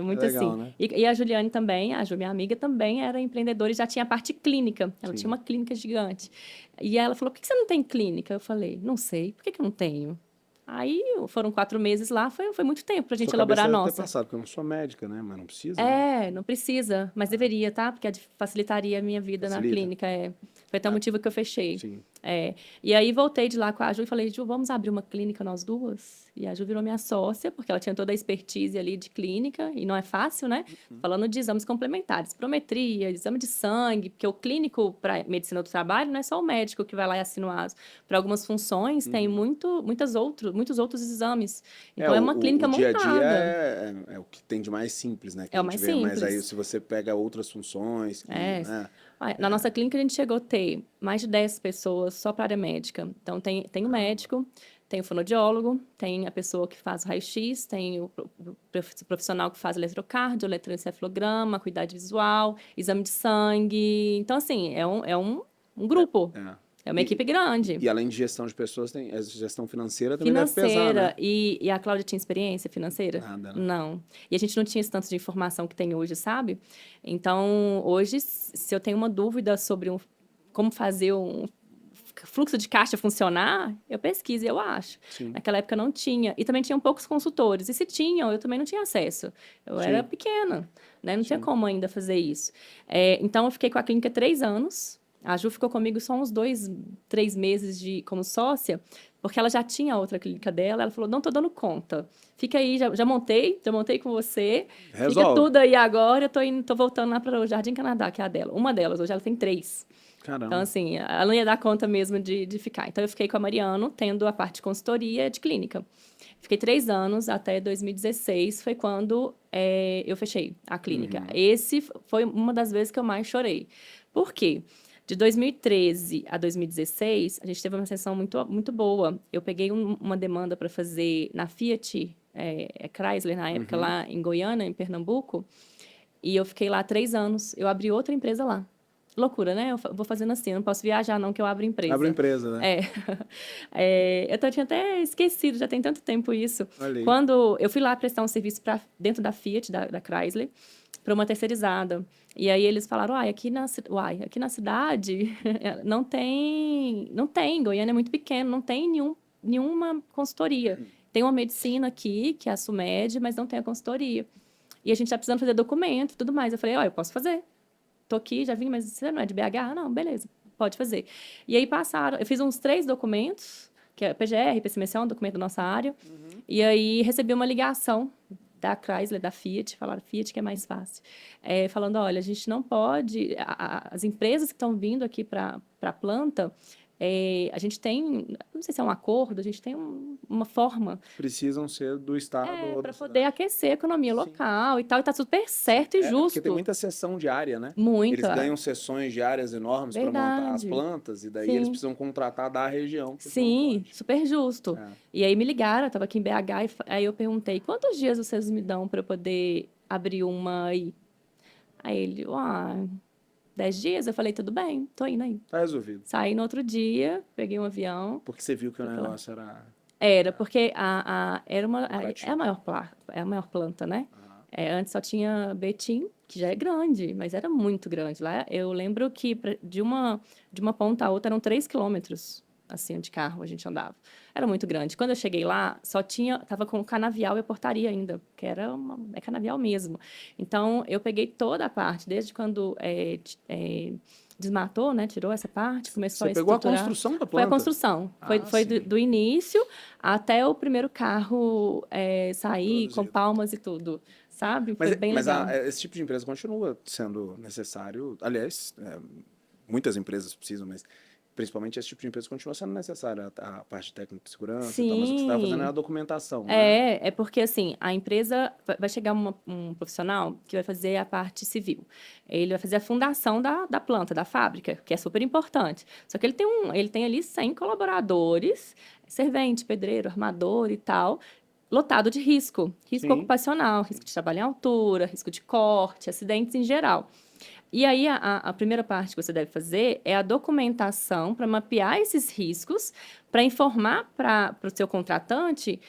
Muito legal, assim. né? E a Juliane também, a Ju, minha amiga, também era empreendedora e já tinha a parte clínica. Ela tinha uma clínica gigante. E ela falou, por que você não tem clínica? Eu falei, não sei, por que eu não tenho? Aí foram 4 meses lá, foi muito tempo para a gente Sua elaborar a cabeça deve ter nossa. passado, porque eu não sou médica, né? Mas não precisa, né? Não precisa, mas deveria, tá? Porque facilitaria a minha vida na Facilita. clínica. Foi até o motivo que eu fechei. Sim. E aí voltei de lá com a Ju e falei, Ju, vamos abrir uma clínica nós duas? E a Ju virou minha sócia, porque ela tinha toda a expertise ali de clínica, e não é fácil, né? Falando de exames complementares, prometria, exame de sangue, porque o clínico para medicina do trabalho não é só o médico que vai lá e assina o ASO. Para algumas funções, tem muitos outros exames. Então, é uma clínica o dia a montada. dia é o que tem de mais simples, né? Que É a o gente mais vê. Mas aí, simples. se você pega outras funções... né? Na nossa clínica, a gente chegou a ter mais de 10 pessoas só para a área médica. Então, tem o médico, tem o fonoaudiólogo, tem a pessoa que faz o raio-x, tem o profissional que faz eletrocardio, eletroencefalograma, cuidado visual, exame de sangue. Então, assim, é um grupo. É uma equipe grande. E além de gestão de pessoas, tem a gestão financeira também deve pesar, Financeira. né? E a Cláudia tinha experiência financeira? Nada, né? Não. E a gente não tinha esse tanto de informação que tem hoje, sabe? Então, hoje, se eu tenho uma dúvida sobre como fazer um fluxo de caixa funcionar, eu pesquiso e eu acho. Sim. Naquela época não tinha. E também tinham poucos consultores. E se tinham, eu também não tinha acesso. Eu era pequena, né? Não tinha como ainda fazer isso. Então, eu fiquei com a clínica 3 anos. A Ju ficou comigo só uns 2, 3 meses como sócia, porque ela já tinha a outra clínica dela. Ela falou, não tô dando conta. Fica aí, já montei com você. Fica Resolve. tudo aí agora. Eu tô voltando lá para o Jardim Canadá, que é a dela. Uma delas, hoje ela tem 3. Caramba. Então, assim, ela não ia dar conta mesmo de ficar. Então, eu fiquei com a Mariano, tendo a parte de consultoria de clínica. Fiquei 3 anos, até 2016, foi quando eu fechei a clínica. Esse foi uma das vezes que eu mais chorei. Por quê? De 2013 a 2016, a gente teve uma sessão muito, muito boa. Eu peguei uma demanda para fazer na Fiat, Chrysler, na época, lá em Goiânia, em Pernambuco, e eu fiquei lá 3 anos. Eu abri outra empresa lá. Loucura, né? Eu vou fazendo assim, eu não posso viajar não, que eu abro empresa. Abre empresa, né? Eu tinha até esquecido, já tem tanto tempo isso. Olha aí. Quando eu fui lá prestar um serviço dentro da Fiat, da Chrysler, para uma terceirizada. E aí eles falaram, aqui na cidade não tem, Goiânia é muito pequeno, não tem nenhuma consultoria. Tem uma medicina aqui, que é a SUMED, mas não tem a consultoria. E a gente está precisando fazer documento e tudo mais. Eu falei, eu posso fazer. Tô aqui, já vim, mas você não é de BH? Não, beleza, pode fazer. E aí eu fiz uns 3 documentos, que é PGR, PCMC, um documento da nossa área, e aí recebi uma ligação da Chrysler, da Fiat, falaram Fiat que é mais fácil, falando, olha, a gente não pode, as empresas que estão vindo aqui para a planta, a gente tem, não sei se é um acordo, a gente tem uma forma. Precisam ser do estado ou da para cidade. poder aquecer a economia local e tal, e tá super certo e justo. Porque tem muita seção diária, né? Muita. Eles ganham sessões diárias enormes para montar as plantas, e daí Sim. eles precisam contratar da região. Sim, super justo. E aí me ligaram, eu estava aqui em BH, aí eu perguntei, quantos dias vocês me dão para eu poder abrir uma aí? Aí ele, 10 dias? Eu falei, tudo bem, tô indo aí. Tá resolvido. Saí no outro dia, peguei um avião. Porque você viu que o negócio era... Era, porque é a maior planta, né? Antes só tinha Betim, que já é grande, mas era muito grande. Lá eu lembro que de uma ponta a outra eram 3 quilômetros, assim, de carro a gente andava. Era muito grande. Quando eu cheguei lá, tava com canavial e a portaria ainda, que é canavial mesmo. Então, eu peguei toda a parte, desde quando desmatou, né? Tirou essa parte, começou a estruturar. Você pegou a construção da planta? Foi a construção. Foi do início até o primeiro carro sair Produzido. com palmas e tudo, sabe? Foi bem legal. Mas esse tipo de empresa continua sendo necessário. Aliás, muitas empresas precisam, mas principalmente esse tipo de empresa continua sendo necessária, a parte técnica de segurança e tal, mas o que você estava fazendo é a documentação. Né? É porque assim, a empresa vai chegar um profissional que vai fazer a parte civil. Ele vai fazer a fundação da planta, da fábrica, que é super importante. Só que ele tem ali 100 colaboradores, servente, pedreiro, armador e tal, lotado de risco Sim. ocupacional, risco de trabalho em altura, risco de corte, acidentes em geral. E aí, a primeira parte que você deve fazer é a documentação para mapear esses riscos, para informar para o seu contratante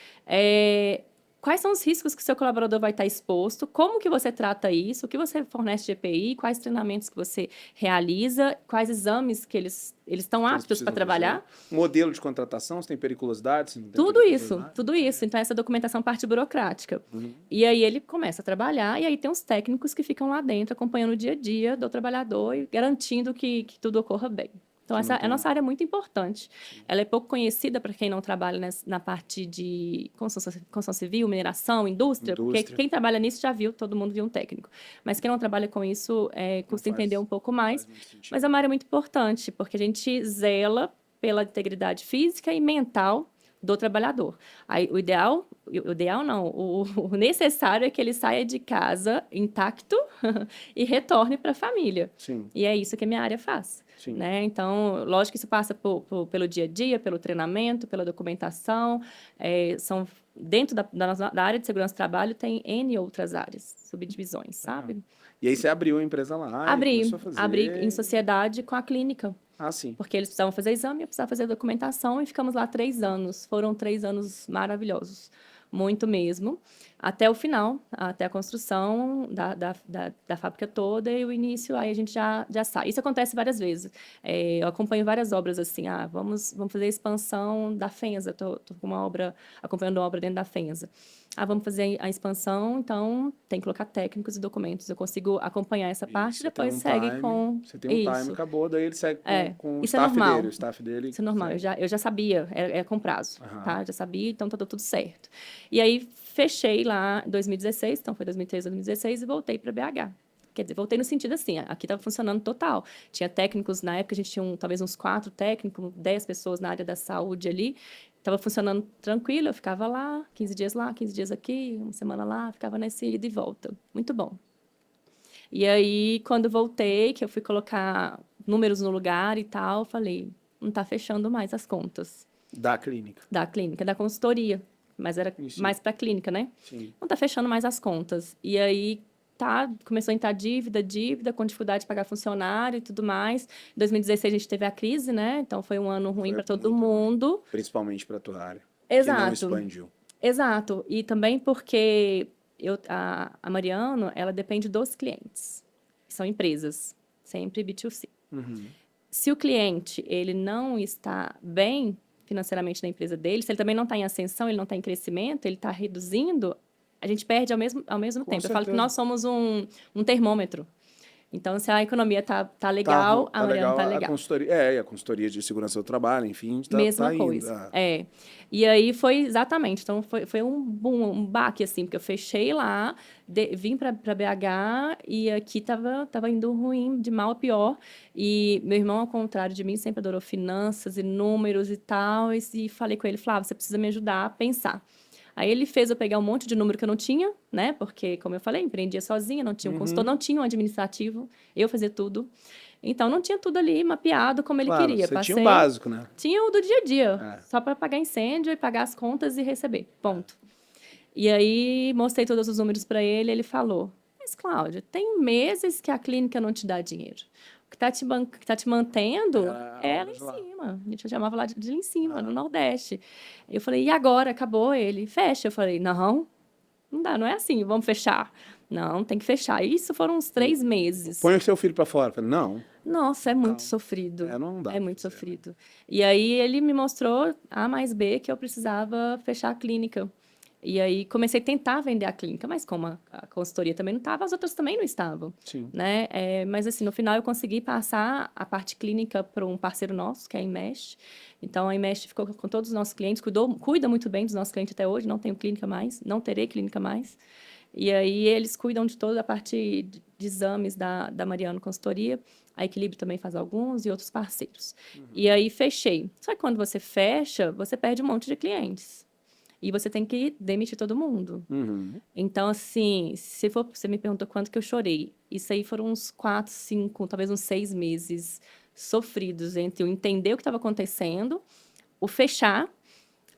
quais são os riscos que o seu colaborador vai estar exposto, como que você trata isso, o que você fornece de EPI, quais treinamentos que você realiza, quais exames que eles estão aptos para trabalhar. Modelo de contratação, se tem periculosidade, se não tem Tudo periculosidade. isso. Então, essa documentação parte burocrática. E aí, ele começa a trabalhar, e aí tem os técnicos que ficam lá dentro, acompanhando o dia a dia do trabalhador e garantindo que tudo ocorra bem. Então, a nossa área é muito importante. Ela é pouco conhecida para quem não trabalha na parte de construção civil, mineração, indústria, porque quem trabalha nisso já viu, todo mundo viu um técnico. Mas quem não trabalha com isso custa entender um pouco mais. Mas é uma área muito importante, porque a gente zela pela integridade física e mental do trabalhador. Aí, o ideal não, o necessário é que ele saia de casa intacto e retorne para a família. Sim. E é isso que a minha área faz. Né? Então, lógico que isso passa pelo dia a dia, pelo treinamento, pela documentação. Dentro da área de segurança do trabalho, tem N outras áreas, subdivisões, sabe? E aí você abriu a empresa lá? Abri em sociedade com a clínica. Sim. Porque eles precisavam fazer exame, eu precisava fazer documentação, e ficamos lá 3 anos. Foram 3 anos maravilhosos. Muito mesmo. Até o final, até a construção da fábrica toda e o início, aí a gente já sai. Isso acontece várias vezes. Eu acompanho várias obras assim, vamos fazer a expansão da FENSA, estou com acompanhando uma obra dentro da FENSA. vamos fazer a expansão, então tem que colocar técnicos e documentos. Eu consigo acompanhar essa parte e Você tem depois um segue time, com Você tem um time, isso. acabou, daí ele segue com o Isso é staff normal. dele. O staff dele Isso é normal, segue. eu já sabia, é com prazo, Aham. tá? Já sabia, então tá tudo certo. E aí fechei lá em 2016, então foi 2013, 2016, e voltei para BH. Quer dizer, voltei no sentido assim, aqui estava funcionando total. Tinha técnicos, na época a gente tinha talvez uns 4 técnicos, 10 pessoas na área da saúde ali. Estava funcionando tranquilo, eu ficava lá, 15 dias lá, 15 dias aqui, uma semana lá, ficava nesse ida e volta. Muito bom. E aí, quando voltei, que eu fui colocar números no lugar e tal, falei, não está fechando mais as contas Da clínica. da clínica, da consultoria, mas era Sim. mais para a clínica, né? Sim. Não está fechando mais as contas. E aí, começou a entrar dívida, com dificuldade de pagar funcionário e tudo mais. Em 2016 a gente teve a crise, né? Então foi um ano ruim para todo muito ruim. mundo. Principalmente para a tua área. Que não Exato. expandiu. Exato. E também porque a Mariano, ela depende dos clientes. São empresas, sempre B2C. Uhum. Se o cliente ele não está bem financeiramente na empresa dele, se ele também não está em ascensão, ele não está em crescimento, ele está reduzindo, a gente perde ao mesmo tempo. certeza. Eu falo que nós somos um termômetro. Então, se a economia tá legal, a Mariana tá legal. A consultoria, e a consultoria de segurança do trabalho, enfim, Mesma tá coisa. indo. E aí foi exatamente. Então foi um boom, um baque, assim, porque eu fechei lá, vim para BH e aqui tava indo ruim, de mal a pior. E meu irmão, ao contrário de mim, sempre adorou finanças e números e tal. E falei com ele, Flávio, você precisa me ajudar a pensar. Aí ele fez eu pegar um monte de número que eu não tinha, né? Porque, como eu falei, empreendia sozinha, não tinha um consultor, não tinha um administrativo, eu fazia tudo. Então, não tinha tudo ali mapeado como ele queria. Você tinha o básico, né? Tinha o do dia a dia, só para pagar incêndio e pagar as contas e receber, ponto. E aí, mostrei todos os números para ele, ele falou, mas, Cláudia, tem meses que a clínica não te dá dinheiro. O que tá te mantendo é lá em cima. A gente chamava lá de lá em cima, no Nordeste. Eu falei, e agora? Acabou? Ele, fecha. Eu falei, não dá, não é assim, vamos fechar. Não, tem que fechar. Isso foram uns 3 meses. Põe o seu filho para fora. Eu falei, não. Nossa, é muito sofrido. Não dá. É muito sofrido. E aí ele me mostrou A mais B que eu precisava fechar a clínica. E aí comecei a tentar vender a clínica, mas como a consultoria também não estava, as outras também não estavam. Sim. Né? Mas assim, no final eu consegui passar a parte clínica para um parceiro nosso, que é a Imesh. Então a Imesh ficou com todos os nossos clientes, cuida muito bem dos nossos clientes até hoje, não tenho clínica mais, não terei clínica mais. E aí eles cuidam de toda a parte de exames da Mariano Consultoria. A Equilíbrio também faz alguns e outros parceiros. E aí fechei. Só que quando você fecha, você perde um monte de clientes. E você tem que demitir todo mundo. Então, assim, você me perguntou quanto que eu chorei. Isso aí foram uns 4, 5, talvez uns 6 meses sofridos entre o entender o que estava acontecendo, o fechar,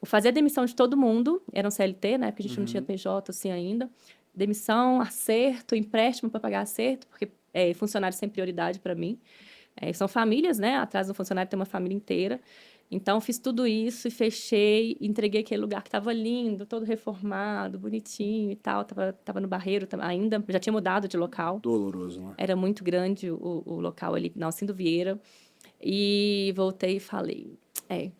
o fazer a demissão de todo mundo. Era um CLT, né? Porque a gente não tinha PJ assim ainda. Demissão, acerto, empréstimo para pagar acerto, porque funcionário sem prioridade para mim. São famílias, né? Atrás do funcionário tem uma família inteira. Então, fiz tudo isso e fechei, entreguei aquele lugar que estava lindo, todo reformado, bonitinho e tal. Tava no Barreiro ainda, já tinha mudado de local. Doloroso, né? Era muito grande o local ali, na Alcindo Vieira. E voltei e falei, o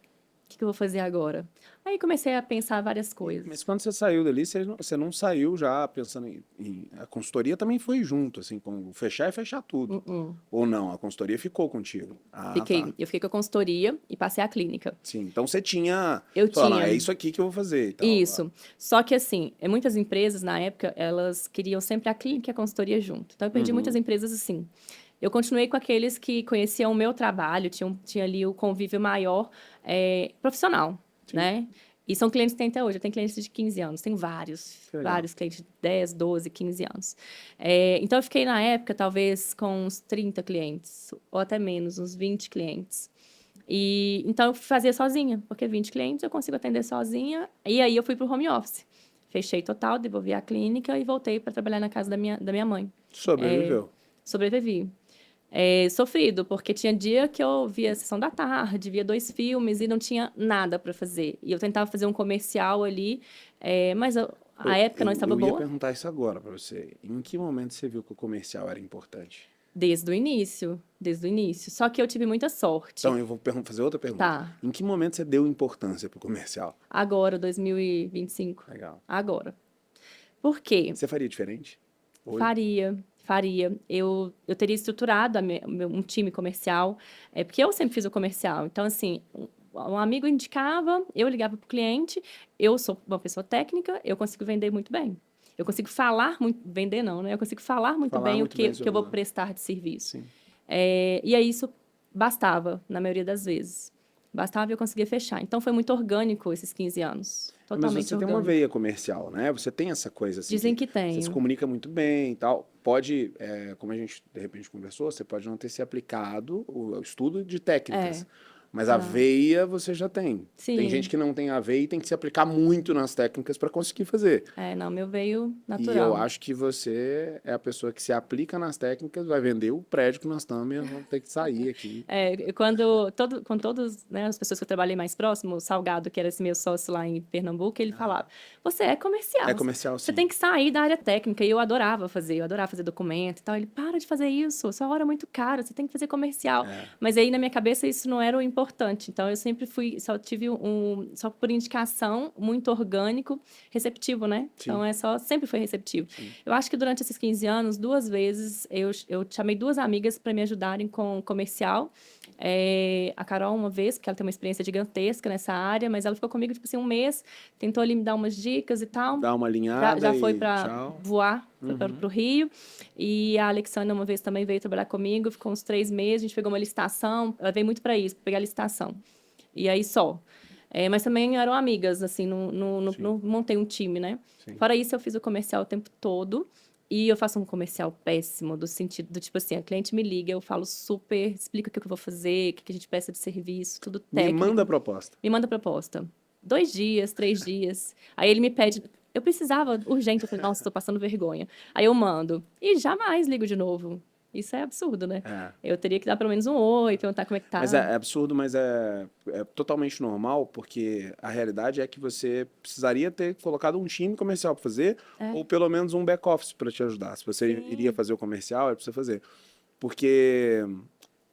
que eu vou fazer agora? Aí comecei a pensar várias coisas. Mas quando você saiu dali, você não saiu já pensando em... A consultoria também foi junto, assim, com fechar e fechar tudo. Ou não, a consultoria ficou contigo? Fiquei. Tá. Eu fiquei com a consultoria e passei a clínica. Sim, então você tinha... Eu tinha. É isso aqui que eu vou fazer e tal. Isso. Só que, assim, muitas empresas, na época, elas queriam sempre a clínica e a consultoria junto. Então, eu perdi muitas empresas assim. Eu continuei com aqueles que conheciam o meu trabalho, tinha ali o convívio maior profissional, né? E são clientes que tem até hoje. Eu tenho clientes de 15 anos, tenho vários clientes de 10, 12, 15 anos. Então, eu fiquei, na época, talvez com uns 30 clientes, ou até menos, uns 20 clientes. E então, eu fazia sozinha, porque 20 clientes eu consigo atender sozinha. E aí, eu fui para o home office. Fechei total, devolvi a clínica e voltei para trabalhar na casa da minha mãe. Sobreviveu. Sobrevivi. Sofrido, porque tinha dia que eu via a sessão da tarde, via 2 filmes e não tinha nada para fazer. E eu tentava fazer um comercial ali, mas a época não estava boa. Eu ia perguntar isso agora para você. Em que momento você viu que o comercial era importante? Desde o início, desde o início. Só que eu tive muita sorte. Então, eu vou fazer outra pergunta. Tá, Em que momento você deu importância pro comercial? agora, 2025. Legal. Agora. Por quê? Você faria diferente? Hoje? Faria. Eu teria estruturado um time comercial, porque eu sempre fiz o comercial. Então, assim, um amigo indicava, eu ligava para o cliente, eu sou uma pessoa técnica, eu consigo vender muito bem. Eu consigo falar muito, vender não, né? Eu consigo falar muito Falar bem muito o bem que eu vou sobre- prestar de serviço. Sim. E aí isso bastava, na maioria das vezes. Bastava e eu conseguia fechar. Então, foi muito orgânico esses 15 anos. Mas Totalmente você tem uma orgânico. veia comercial, né? Você tem essa coisa assim. Dizem que Você se tenho. comunica muito bem e tal. Pode, como a gente de repente conversou, você pode não ter se aplicado o estudo de técnicas. Mas a veia você já tem. Tem Sim. gente que não tem a veia e tem que se aplicar muito nas técnicas para conseguir fazer. Não, meu veio E natural. eu acho que você é a pessoa que se aplica nas técnicas, vai vender o prédio que nós estamos e vamos ter que sair aqui. Com todas, né, as pessoas que eu trabalhei mais próximo, o Salgado, que era esse meu sócio lá em Pernambuco, ele falava, você é comercial. É comercial, Você sim. tem que sair da área técnica. E eu adorava fazer documento e tal. Ele, para de fazer isso, sua hora é muito cara, você tem que fazer comercial. Mas aí, na minha cabeça, isso não era o importante. Então, eu sempre só tive só por indicação, muito orgânico, receptivo, né? Sim. Então, sempre foi receptivo. Eu acho que durante esses 15 anos, 2 vezes, eu chamei 2 amigas para me ajudarem com comercial. A Carol, uma vez, porque ela tem uma experiência gigantesca nessa área, mas ela ficou comigo, tipo assim, um mês, tentou ali me dar umas dicas e tal. Dá uma alinhada Já foi e para tchau. voar para o Rio. E a Alexandra, uma vez, também veio trabalhar comigo, ficou uns 3 meses, a gente pegou uma licitação, ela veio muito para isso, para pegar a licitação. E aí só. Mas também eram amigas, assim, não montei um time, né? Sim. Fora isso, eu fiz o comercial o tempo todo. E eu faço um comercial péssimo, do sentido do tipo assim, a cliente me liga, eu falo super, explico o que eu vou fazer, o que a gente peça de serviço, tudo técnico. Me manda a proposta. Me manda a proposta. 2 dias, 3 dias. Aí ele me pede, eu precisava, urgente, eu falei, nossa, estou passando vergonha. Aí eu mando. E jamais ligo de novo. Isso é absurdo, né? Eu teria que dar pelo menos um oi, perguntar como é que tá. Mas é absurdo, mas é totalmente normal, porque a realidade é que você precisaria ter colocado um time comercial para fazer, ou pelo menos um back-office para te ajudar. Se você iria fazer o comercial, é para você fazer. Porque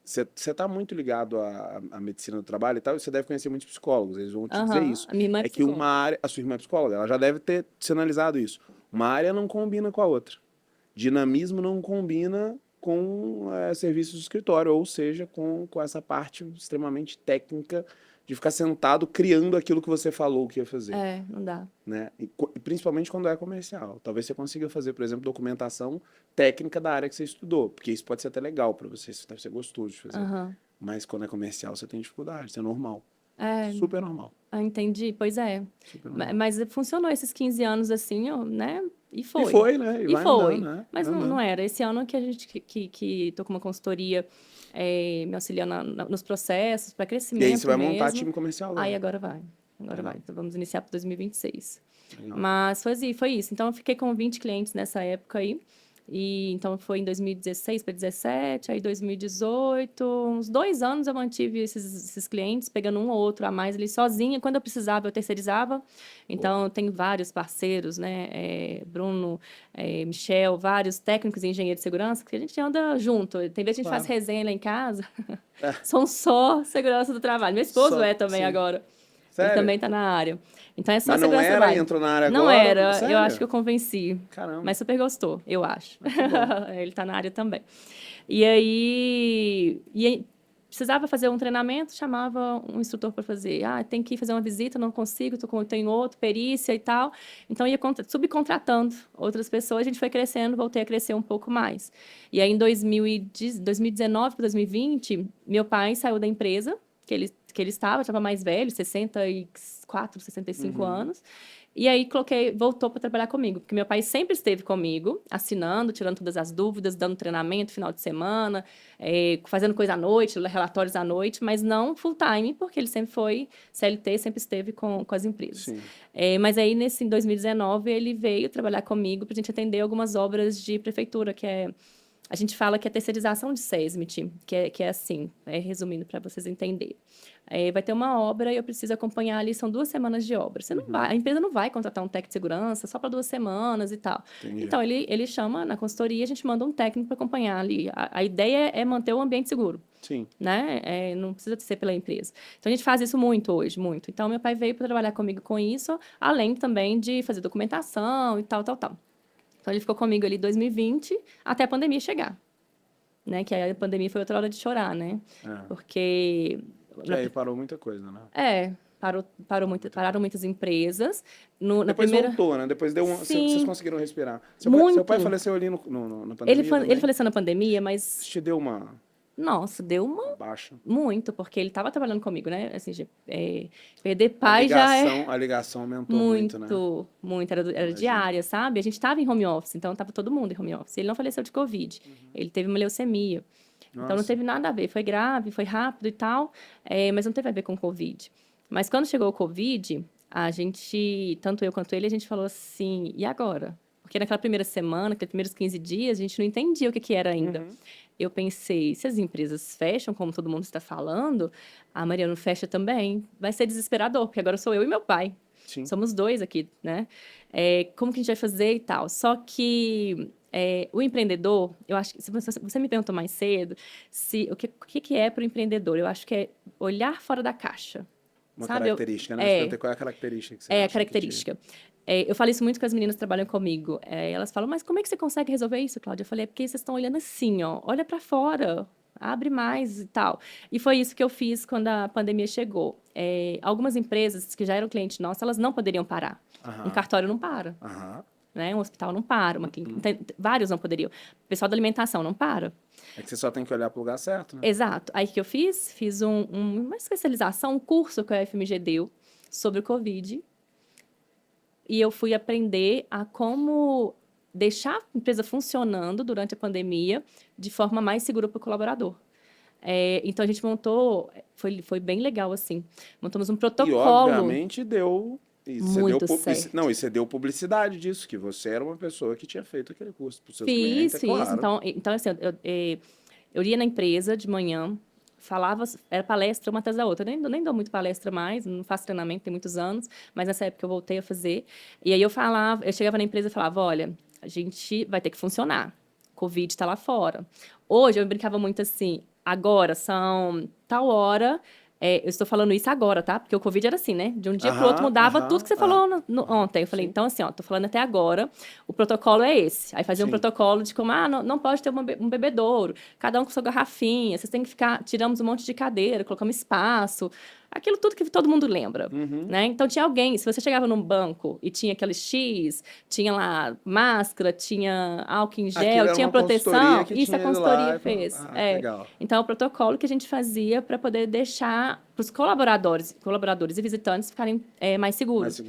você está muito ligado à medicina do trabalho e tal, e você deve conhecer muitos psicólogos, eles vão te dizer isso. A minha irmã é que psicóloga. uma área, a sua irmã é psicóloga, ela já deve ter sinalizado isso. Uma área não combina com a outra. Dinamismo não combina com serviços de escritório, ou seja, com essa parte extremamente técnica de ficar sentado criando aquilo que você falou que ia fazer. Não dá. Né? E principalmente quando é comercial. Talvez você consiga fazer, por exemplo, documentação técnica da área que você estudou, porque isso pode ser até legal para você, isso deve ser gostoso de fazer. Mas quando é comercial, você tem dificuldade, isso é normal. Super normal. Entendi, pois é. Super normal. Mas funcionou esses 15 anos assim, ó, né? E foi. E foi, né? E vai foi. andando, né? Mas Vai andando. não era. Esse ano que a gente que tô com uma consultoria me auxiliando nos processos para crescimento. E aí você vai montar mesmo. time comercial lá. Aí agora vai. Agora vai. Então vamos iniciar para 2026. Legal. Mas foi isso. Então eu fiquei com 20 clientes nessa época aí. E então foi em 2016 para 2017, aí 2018, uns 2 anos eu mantive esses clientes, pegando um ou outro a mais ali sozinha. Quando eu precisava, eu terceirizava. Então, eu tenho vários parceiros, né? Bruno, Michel, vários técnicos e engenheiros de segurança, que a gente anda junto. Tem vezes que a gente faz resenha lá em casa, são só segurança do trabalho. Meu esposo também sim. agora. Sério? Ele também está na área. Então, é só Mas não segurança do era, trabalho. entrou na área Não agora? era, Sério? eu acho que eu convenci. Caramba. Mas super gostou, eu acho. Ele está na área também. E aí precisava fazer um treinamento, chamava um instrutor para fazer. Tem que ir fazer uma visita, não consigo, tenho outro, perícia e tal. Então, ia subcontratando outras pessoas, a gente foi crescendo, voltei a crescer um pouco mais. E aí, em 2019 para 2020, meu pai saiu da empresa, que ele estava mais velho, 64, 65 anos. E aí voltou para trabalhar comigo, porque meu pai sempre esteve comigo, assinando, tirando todas as dúvidas, dando treinamento final de semana, fazendo coisa à noite, relatórios à noite, mas não full time, porque ele sempre foi CLT, sempre esteve com as empresas. Sim. Mas aí, em 2019, ele veio trabalhar comigo para a gente atender algumas obras de prefeitura, que é A gente fala que é terceirização de seismit, que é assim, resumindo para vocês entenderem. Vai ter uma obra e eu preciso acompanhar ali, são 2 semanas de obra. Você não vai, a empresa não vai contratar um técnico de segurança só para 2 semanas e tal. Entendi. Então, ele chama na consultoria, a gente manda um técnico para acompanhar ali. A ideia é manter o ambiente seguro. Sim. Né? Não precisa ser pela empresa. Então, a gente faz isso muito hoje, muito. Então, meu pai veio para trabalhar comigo com isso, além também de fazer documentação e tal. Então, ele ficou comigo ali em 2020, até a pandemia chegar. Né? Que aí a pandemia foi outra hora de chorar, né? Porque... E aí parou muita coisa, né? Pararam muitas empresas. Na Depois primeira... voltou, né? Depois deu Sim. Vocês conseguiram respirar. Seu Muito. pai faleceu ali na pandemia Ele faleceu na pandemia, mas... Te deu uma Nossa, deu uma... baixa. Muito, porque ele estava trabalhando comigo, né? Assim, perder pai já é... A ligação aumentou muito, né? Muito. Era diária, sabe? A gente estava em home office, então estava todo mundo em home office. Ele não faleceu de Covid. Ele teve uma leucemia. Nossa. Então, não teve nada a ver. Foi grave, foi rápido e tal, mas não teve a ver com Covid. Mas quando chegou o Covid, a gente, tanto eu quanto ele, a gente falou assim, e agora? Porque naquela primeira semana, aqueles primeiros 15 dias, a gente não entendia o que era ainda. Eu pensei, se as empresas fecham, como todo mundo está falando, a Mariana fecha também. Vai ser desesperador, porque agora sou eu e meu pai. Sim. Somos 2 aqui, né? Como que a gente vai fazer e tal? Só que... o empreendedor, eu acho que, se você me perguntou mais cedo, o que é para o empreendedor? Eu acho que é olhar fora da caixa. Uma sabe? característica, né? Você pergunta qual é a característica que você acha a característica. Eu falo isso muito com as meninas que trabalham comigo. Elas falam, mas como é que você consegue resolver isso, Cláudia? Eu falei, é porque vocês estão olhando assim, ó, olha para fora, abre mais e tal. E foi isso que eu fiz quando a pandemia chegou. Algumas empresas que já eram clientes nossos, elas não poderiam parar. Um cartório não para. Né? Um hospital não para, uma clínica, vários não poderiam. O pessoal da alimentação não para. É que você só tem que olhar para o lugar certo, né? Exato. Aí que eu fiz uma especialização, um curso que a UFMG deu sobre o Covid. E eu fui aprender a como deixar a empresa funcionando durante a pandemia de forma mais segura para o colaborador. Então, a gente montou, foi bem legal, assim. Montamos um protocolo. E, obviamente, deu... Muito certo. Não, e você deu publicidade disso, que você era uma pessoa que tinha feito aquele curso para os seus clientes, é claro. Então assim, eu ia na empresa de manhã, falava, era palestra uma atrás da outra. Eu nem dou muito palestra mais, não faço treinamento, tem muitos anos, mas nessa época eu voltei a fazer. E aí eu chegava na empresa e falava, olha, a gente vai ter que funcionar. Covid está lá fora. Hoje eu brincava muito assim, agora são tal hora... eu estou falando isso agora, tá? Porque o Covid era assim, né? De um dia para o outro mudava tudo que você falou ontem. Eu falei, então assim, ó, tô falando até agora, o protocolo é esse. Aí fazia um protocolo de como, não pode ter um bebedouro, cada um com sua garrafinha, vocês têm que ficar, tiramos um monte de cadeira, colocamos espaço, aquilo tudo que todo mundo lembra, né? Então tinha alguém, se você chegava num banco e tinha aquele X, tinha lá máscara, tinha álcool em gel, tinha proteção, isso a consultoria fez. Legal. Então é o protocolo que a gente fazia para poder deixar para os colaboradores e visitantes ficarem mais seguros.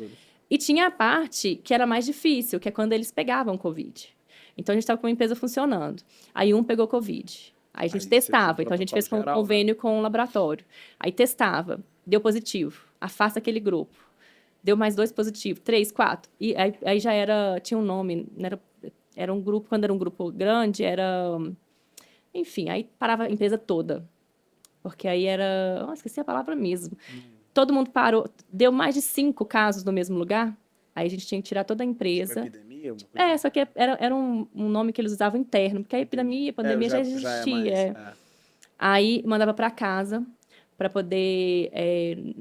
E tinha a parte que era mais difícil, que é quando eles pegavam Covid. Então a gente estava com uma empresa funcionando. Aí um pegou Covid. Aí a gente testava, então a gente fez um convênio com um laboratório. Aí testava, deu positivo, afasta aquele grupo. Deu mais 2 positivos, 3, 4. E aí já tinha um nome, era um grupo, quando era um grupo grande, enfim, aí parava a empresa toda. Porque aí esqueci a palavra mesmo. Todo mundo parou, deu mais de 5 casos no mesmo lugar, aí a gente tinha que tirar toda a empresa. Tipo epidemia? Só que era um nome que eles usavam interno, porque a pandemia já existia. Aí mandava para casa, para poder...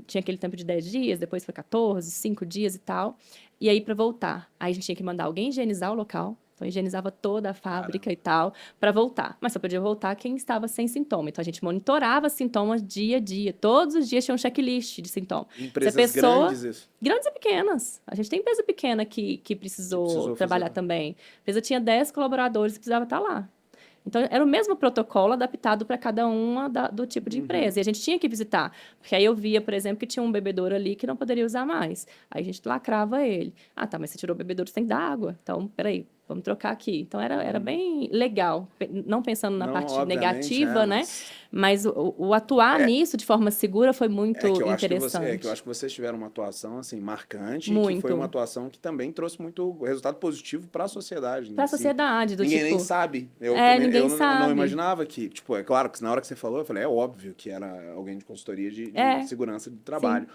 tinha aquele tempo de 10 dias, depois foi 14, 5 dias e tal. E aí, para voltar, aí a gente tinha que mandar alguém higienizar o local. Então, higienizava toda a fábrica e tal, para voltar. Mas só podia voltar quem estava sem sintoma. Então, a gente monitorava sintomas dia a dia. Todos os dias tinha um checklist de sintomas. Empresas grandes, isso? Grandes e pequenas. A gente tem empresa pequena que precisou trabalhar também. A empresa tinha 10 colaboradores que precisava estar lá. Então, era o mesmo protocolo adaptado para cada uma do tipo de empresa. E a gente tinha que visitar. Porque aí eu via, por exemplo, que tinha um bebedouro ali que não poderia usar mais. Aí a gente lacrava ele. Tá, mas você tirou o bebedouro, você tem que dar água. Então, peraí. vamos trocar aqui. Então, era bem legal, não pensando na Não, parte obviamente, negativa, né? Mas o atuar nisso de forma segura foi muito que eu acho interessante. que eu acho que vocês tiveram uma atuação assim marcante, e que foi Muito. uma atuação que também trouxe muito resultado positivo para a sociedade, Para né? a sociedade, do Ninguém nem tipo... sabe. Eu É, também, ninguém eu não sabe. imaginava que, tipo, é claro que na hora que você falou, eu falei, é óbvio que era alguém de consultoria de É, segurança de trabalho.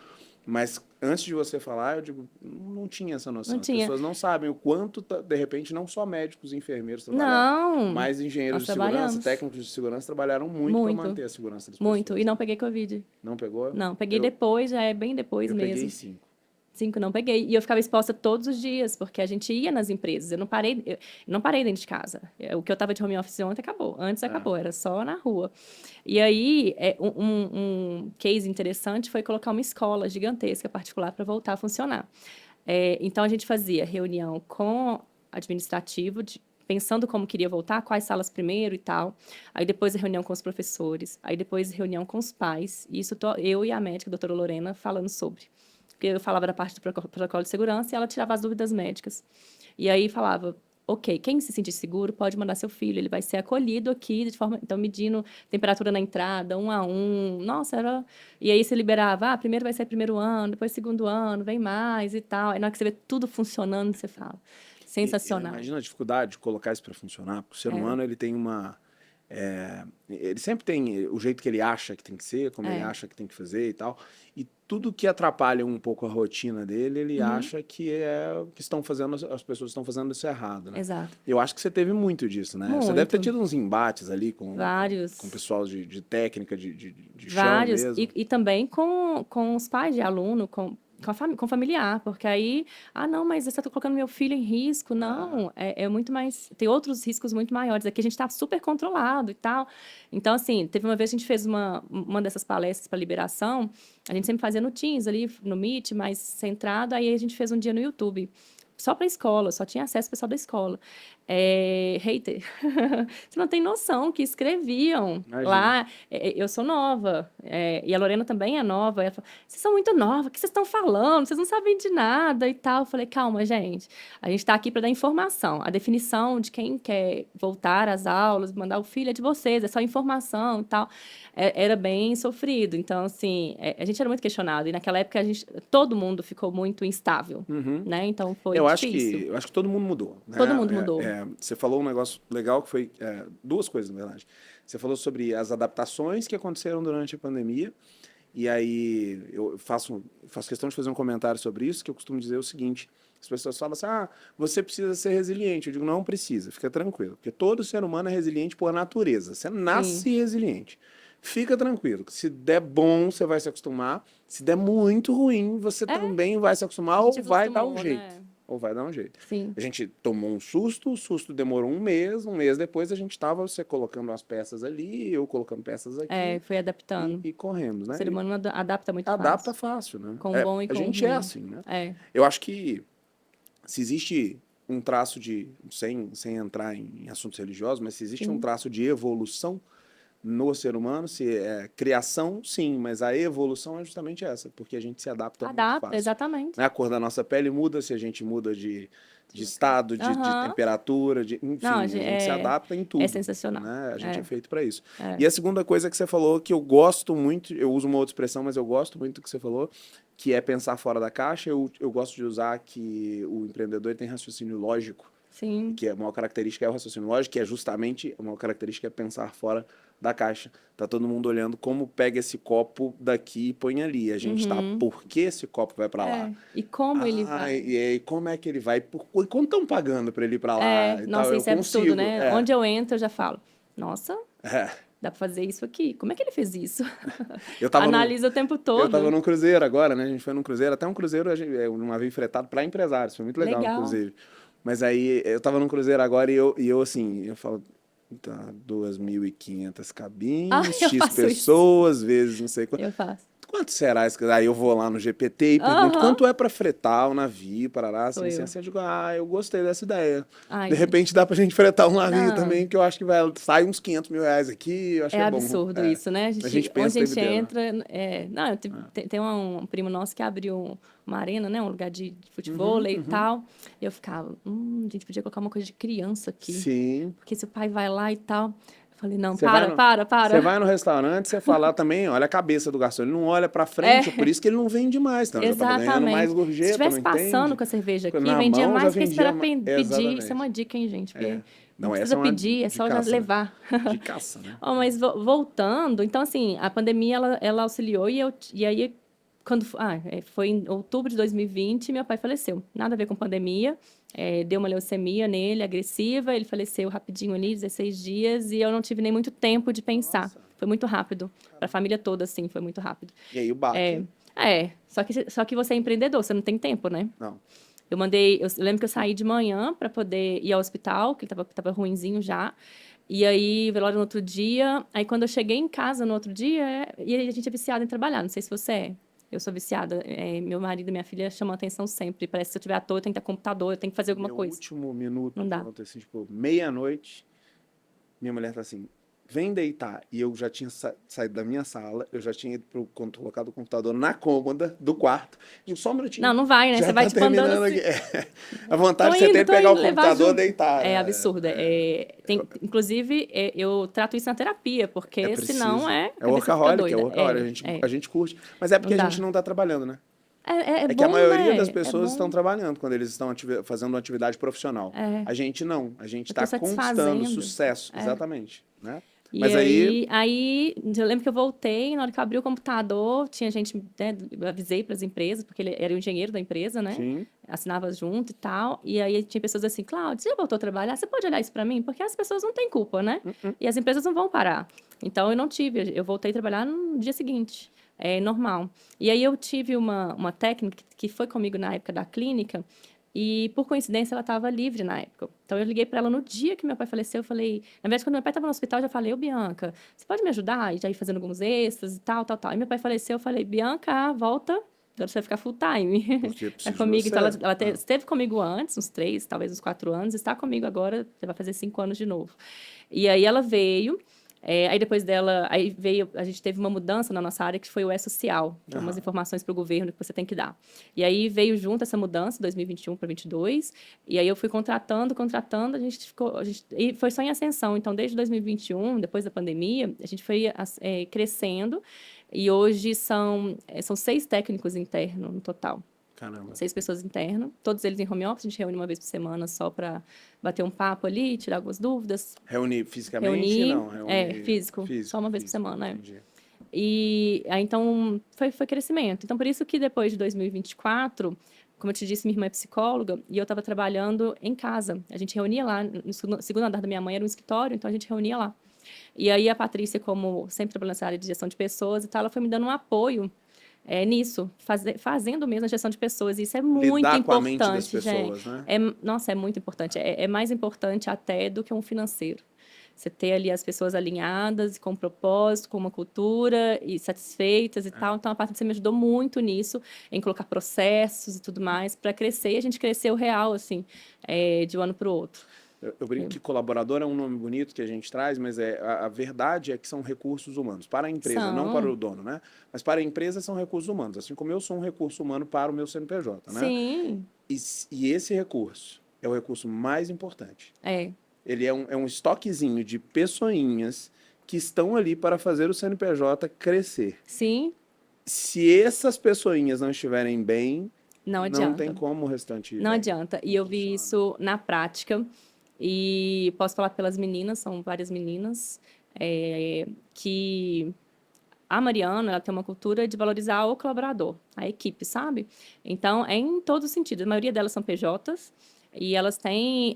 Mas antes de você falar, eu digo, não tinha essa noção. não As tinha. pessoas não sabem o quanto, de repente, não só médicos e enfermeiros trabalharam, Não, mas engenheiros nós de segurança, trabalhamos. técnicos de segurança trabalharam muito para Muito, manter a segurança das muito. pessoas. E não Né? peguei Covid. Não pegou? Não, peguei Eu, depois, já é bem depois eu peguei mesmo. 5. 5 não peguei. E eu ficava exposta todos os dias, porque a gente ia nas empresas. Eu não parei dentro de casa. O que eu estava de home office ontem acabou. Antes acabou, era só na rua. E aí, um case interessante foi colocar uma escola gigantesca, particular, para voltar a funcionar. Então, a gente fazia reunião com administrativo, pensando como queria voltar, quais salas primeiro e tal. Aí, depois, a reunião com os professores. Aí, depois, a reunião com os pais. E isso eu e a médica, a doutora Lorena, falando sobre. Porque eu falava da parte do protocolo de segurança e ela tirava as dúvidas médicas. E aí falava, ok, quem se sentir seguro pode mandar seu filho, ele vai ser acolhido aqui, de forma, então medindo temperatura na entrada, 1 a 1. Nossa, era... E aí você liberava, primeiro vai ser primeiro ano, depois segundo ano, vem mais e tal. Aí na hora que você vê tudo funcionando, você fala, sensacional. Imagina a dificuldade de colocar isso para funcionar, porque o ser humano ele tem uma... ele sempre tem o jeito que ele acha que tem que ser, como ele acha que tem que fazer e tal. E tudo que atrapalha um pouco a rotina dele, ele acha que as pessoas estão fazendo isso errado, né? Exato. Eu acho que você teve muito disso, né? Você deve ter tido uns embates ali com o pessoal de técnica, de chão mesmo. E também com os pais de aluno, com familiar, porque aí, não, mas você está colocando meu filho em risco. Não, é muito mais... Tem outros riscos muito maiores. Aqui a gente está super controlado e tal. Então, assim, teve uma vez que a gente fez uma dessas palestras para liberação, a gente sempre fazia no Teams ali, no Meet, mais centrado, aí a gente fez um dia no YouTube. Só para a escola, só tinha acesso ao pessoal da escola. Hater, você não tem noção que escreviam lá. Eu sou nova, e a Lorena também é nova. Ela falou, vocês são muito novas, o que vocês estão falando? Vocês não sabem de nada e tal. Eu falei, calma, gente, a gente está aqui para dar informação. A definição de quem quer voltar às aulas, mandar o filho é de vocês, é só informação e tal. Era bem sofrido. Então, assim, a gente era muito questionado. E naquela época, todo mundo ficou muito instável, né? Então, foi difícil. Eu acho que todo mundo mudou. Né? Todo mundo mudou. Você falou um negócio legal que foi duas coisas, na verdade. Você falou sobre as adaptações que aconteceram durante a pandemia. E aí eu faço questão de fazer um comentário sobre isso, que eu costumo dizer o seguinte: as pessoas falam assim, você precisa ser resiliente. Eu digo, não precisa, fica tranquilo. Porque todo ser humano é resiliente por natureza. Você nasce resiliente. Fica tranquilo, que se der bom, você vai se acostumar. Se der muito ruim, você também vai se acostumar ou vai dar um jeito. Né? Ou vai dar um jeito. Sim. A gente tomou um susto, o susto demorou um mês depois a gente estava você colocando as peças ali, eu colocando peças aqui. Foi adaptando. E correndo, né? O ser humano adapta muito fácil. Adapta fácil, né? Com bom e com a gente ruim. é assim, né? Eu acho que se existe um traço de, sem entrar em assuntos religiosos, mas se existe um traço de evolução no ser humano, se é criação, sim, mas a evolução é justamente essa, porque a gente se adapta muito fácil. Exatamente. A cor da nossa pele muda se a gente muda de estado, de temperatura, enfim, a gente se adapta em tudo. É sensacional. Né? A gente é feito para isso. E a segunda coisa que você falou, que eu gosto muito, eu uso uma outra expressão, mas eu gosto muito do que você falou, que é pensar fora da caixa. Eu gosto de usar que o empreendedor tem raciocínio lógico. Sim. Que é uma característica, é o raciocínio lógico, que é justamente uma característica é pensar fora da caixa. Tá todo mundo olhando como pega esse copo daqui e põe ali. A gente tá, por que esse copo vai para lá? E como ele vai? E como é que ele vai? E quanto estão pagando para ele ir para lá? Nossa, isso é absurdo, né? Onde eu entro, eu já falo, nossa, dá para fazer isso aqui. Como é que ele fez isso? Analisa o tempo todo. Eu tava num cruzeiro agora, né? A gente foi num cruzeiro, até um cruzeiro, um navio fretado para empresários. Foi muito legal, inclusive. Mas aí, eu tava num cruzeiro agora e eu assim, eu falo, tá, 2.500 cabines, X pessoas, vezes não sei quanto. Eu faço. Quanto será isso? Aí eu vou lá no GPT e pergunto Aham. quanto é para fretar o navio, parará, Sou assim, eu. assim, eu digo, eu gostei dessa ideia. Ai, De gente, repente dá pra gente fretar um navio não. também, que eu acho que sai uns 500 mil reais aqui, eu acho É que é bom. absurdo isso, né? A gente pensa Onde a o gente tempo inteiro. entra. Não, tem um primo nosso que abriu uma arena, né? Um lugar de futevôlei e tal. E eu ficava, a gente podia colocar uma coisa de criança aqui. Sim. Porque se o pai vai lá e tal. Eu falei, não, Você vai para. Você vai no restaurante, você fala também, olha a cabeça do garçom, ele não olha pra frente, por isso que ele não vende mais, então ele já tava ganhando mais Exatamente. Se gorjeta, estivesse não passando entende? com a cerveja aqui, Na vendia mão já mais que vendia esperar pedir. Isso é uma Exatamente. dica, hein, gente? Porque não Não, essa precisa é uma pedir, é só já dicaça, né? levar. Dicaça, né? Ó, mas voltando, então assim, a pandemia ela auxiliou e aí foi em outubro de 2020, meu pai faleceu. Nada a ver com pandemia, deu uma leucemia nele, agressiva, ele faleceu rapidinho ali, 16 dias, e eu não tive nem muito tempo de pensar. Nossa. Foi muito rápido, para a família toda, assim, foi muito rápido. E aí o baque? Só que você é empreendedor, você não tem tempo, né? Não. Eu lembro que eu saí de manhã para poder ir ao hospital, que ele tava ruinzinho já. E aí, velório no outro dia. Aí, quando eu cheguei em casa no outro dia, e a gente é viciada em trabalhar. Não sei se você é. Eu sou viciada. Meu marido e minha filha chamam a atenção sempre. Parece que se eu estiver à toa, eu tenho que estar com computador, eu tenho que fazer alguma Meu coisa. último minuto, Não dá. pronto, assim, tipo, meia-noite, minha mulher tá assim, vem deitar. E eu já tinha saído da minha sala, eu já tinha ido colocado o computador na cômoda do quarto. Digo, só um minutinho. Não vai, né? Já Você vai tá tipo andando terminando assim. aqui. A vontade de você ter Tô pegar o indo, levar computador e junto. deitar. É absurdo. Inclusive, eu trato isso na terapia, porque preciso. senão É cabeça fica workaholic, é doida. workaholic. A gente curte. Mas é porque Não a dá. gente não tá trabalhando, né? É que bom, a maioria né? das pessoas bom. estão trabalhando quando eles estão fazendo uma atividade profissional. A gente não. A gente Eu tô está conquistando satisfazendo. sucesso. Exatamente. Né? E Mas aí, eu lembro que eu voltei, na hora que eu abri o computador, tinha gente, né, eu avisei para as empresas, porque ele era o engenheiro da empresa, né? Sim. Assinava junto e tal. E aí tinha pessoas assim, Cláudia, você já voltou a trabalhar? Você pode olhar isso para mim? Porque as pessoas não têm culpa, né? E as empresas não vão parar. Então, eu não tive, eu voltei a trabalhar no dia seguinte. É normal. E aí eu tive uma técnica que foi comigo na época da clínica, e, por coincidência, ela estava livre na época. Então, eu liguei para ela no dia que meu pai faleceu. Eu falei... Na verdade, quando meu pai estava no hospital, eu já falei, Bianca, você pode me ajudar? E já ir fazendo alguns extras e tal. E meu pai faleceu, eu falei, Bianca, volta. Agora você vai ficar full time. Porque É comigo. Então, ela você. esteve comigo antes, uns 3, talvez uns 4 anos. Está comigo agora, você vai fazer 5 anos de novo. E aí, ela veio... aí depois dela, a gente teve uma mudança na nossa área que foi o E-Social, que é umas informações para o governo que você tem que dar. E aí veio junto essa mudança, 2021 para 2022, e aí eu fui contratando, e foi só em ascensão. Então, desde 2021, depois da pandemia, a gente foi crescendo, e hoje são 6 técnicos internos no total. Caramba. 6 pessoas internas, todos eles em home office, a gente reúne uma vez por semana só para bater um papo ali, tirar algumas dúvidas. Reunir fisicamente? Não, físico, só uma vez por semana. Entendi. E aí, então, foi crescimento. Então, por isso que depois de 2024, como eu te disse, minha irmã é psicóloga e eu estava trabalhando em casa. A gente reunia lá, no segundo andar da minha mãe era um escritório, então a gente reunia lá. E aí a Patrícia, como sempre trabalhando nessa área de gestão de pessoas e tal, ela foi me dando um apoio nisso, fazendo mesmo a gestão de pessoas. Isso é muito Lidar importante, com a mente das pessoas, gente. né? Nossa, é muito importante. É mais importante até do que um financeiro. Você ter ali as pessoas alinhadas, com um propósito, com uma cultura e satisfeitas e tal. Então, a Patrícia me ajudou muito nisso, em colocar processos e tudo mais, para crescer. E a gente cresceu real, assim, de um ano para o outro. Eu brinco que colaborador é um nome bonito que a gente traz, mas a verdade é que são recursos humanos. Para a empresa, não para o dono, né? Mas para a empresa são recursos humanos. Assim como eu sou um recurso humano para o meu CNPJ, né? Sim. E esse recurso é o recurso mais importante. Ele é um estoquezinho de pessoinhas que estão ali para fazer o CNPJ crescer. Sim. Se essas pessoinhas não estiverem bem, não adianta. Não tem como o restante ir Não bem. adianta. E eu vi isso na prática. E posso falar pelas meninas, são várias meninas, que a Mariana, ela tem uma cultura de valorizar o colaborador, a equipe, sabe? Então, é em todos os sentidos. A maioria delas são PJs e elas têm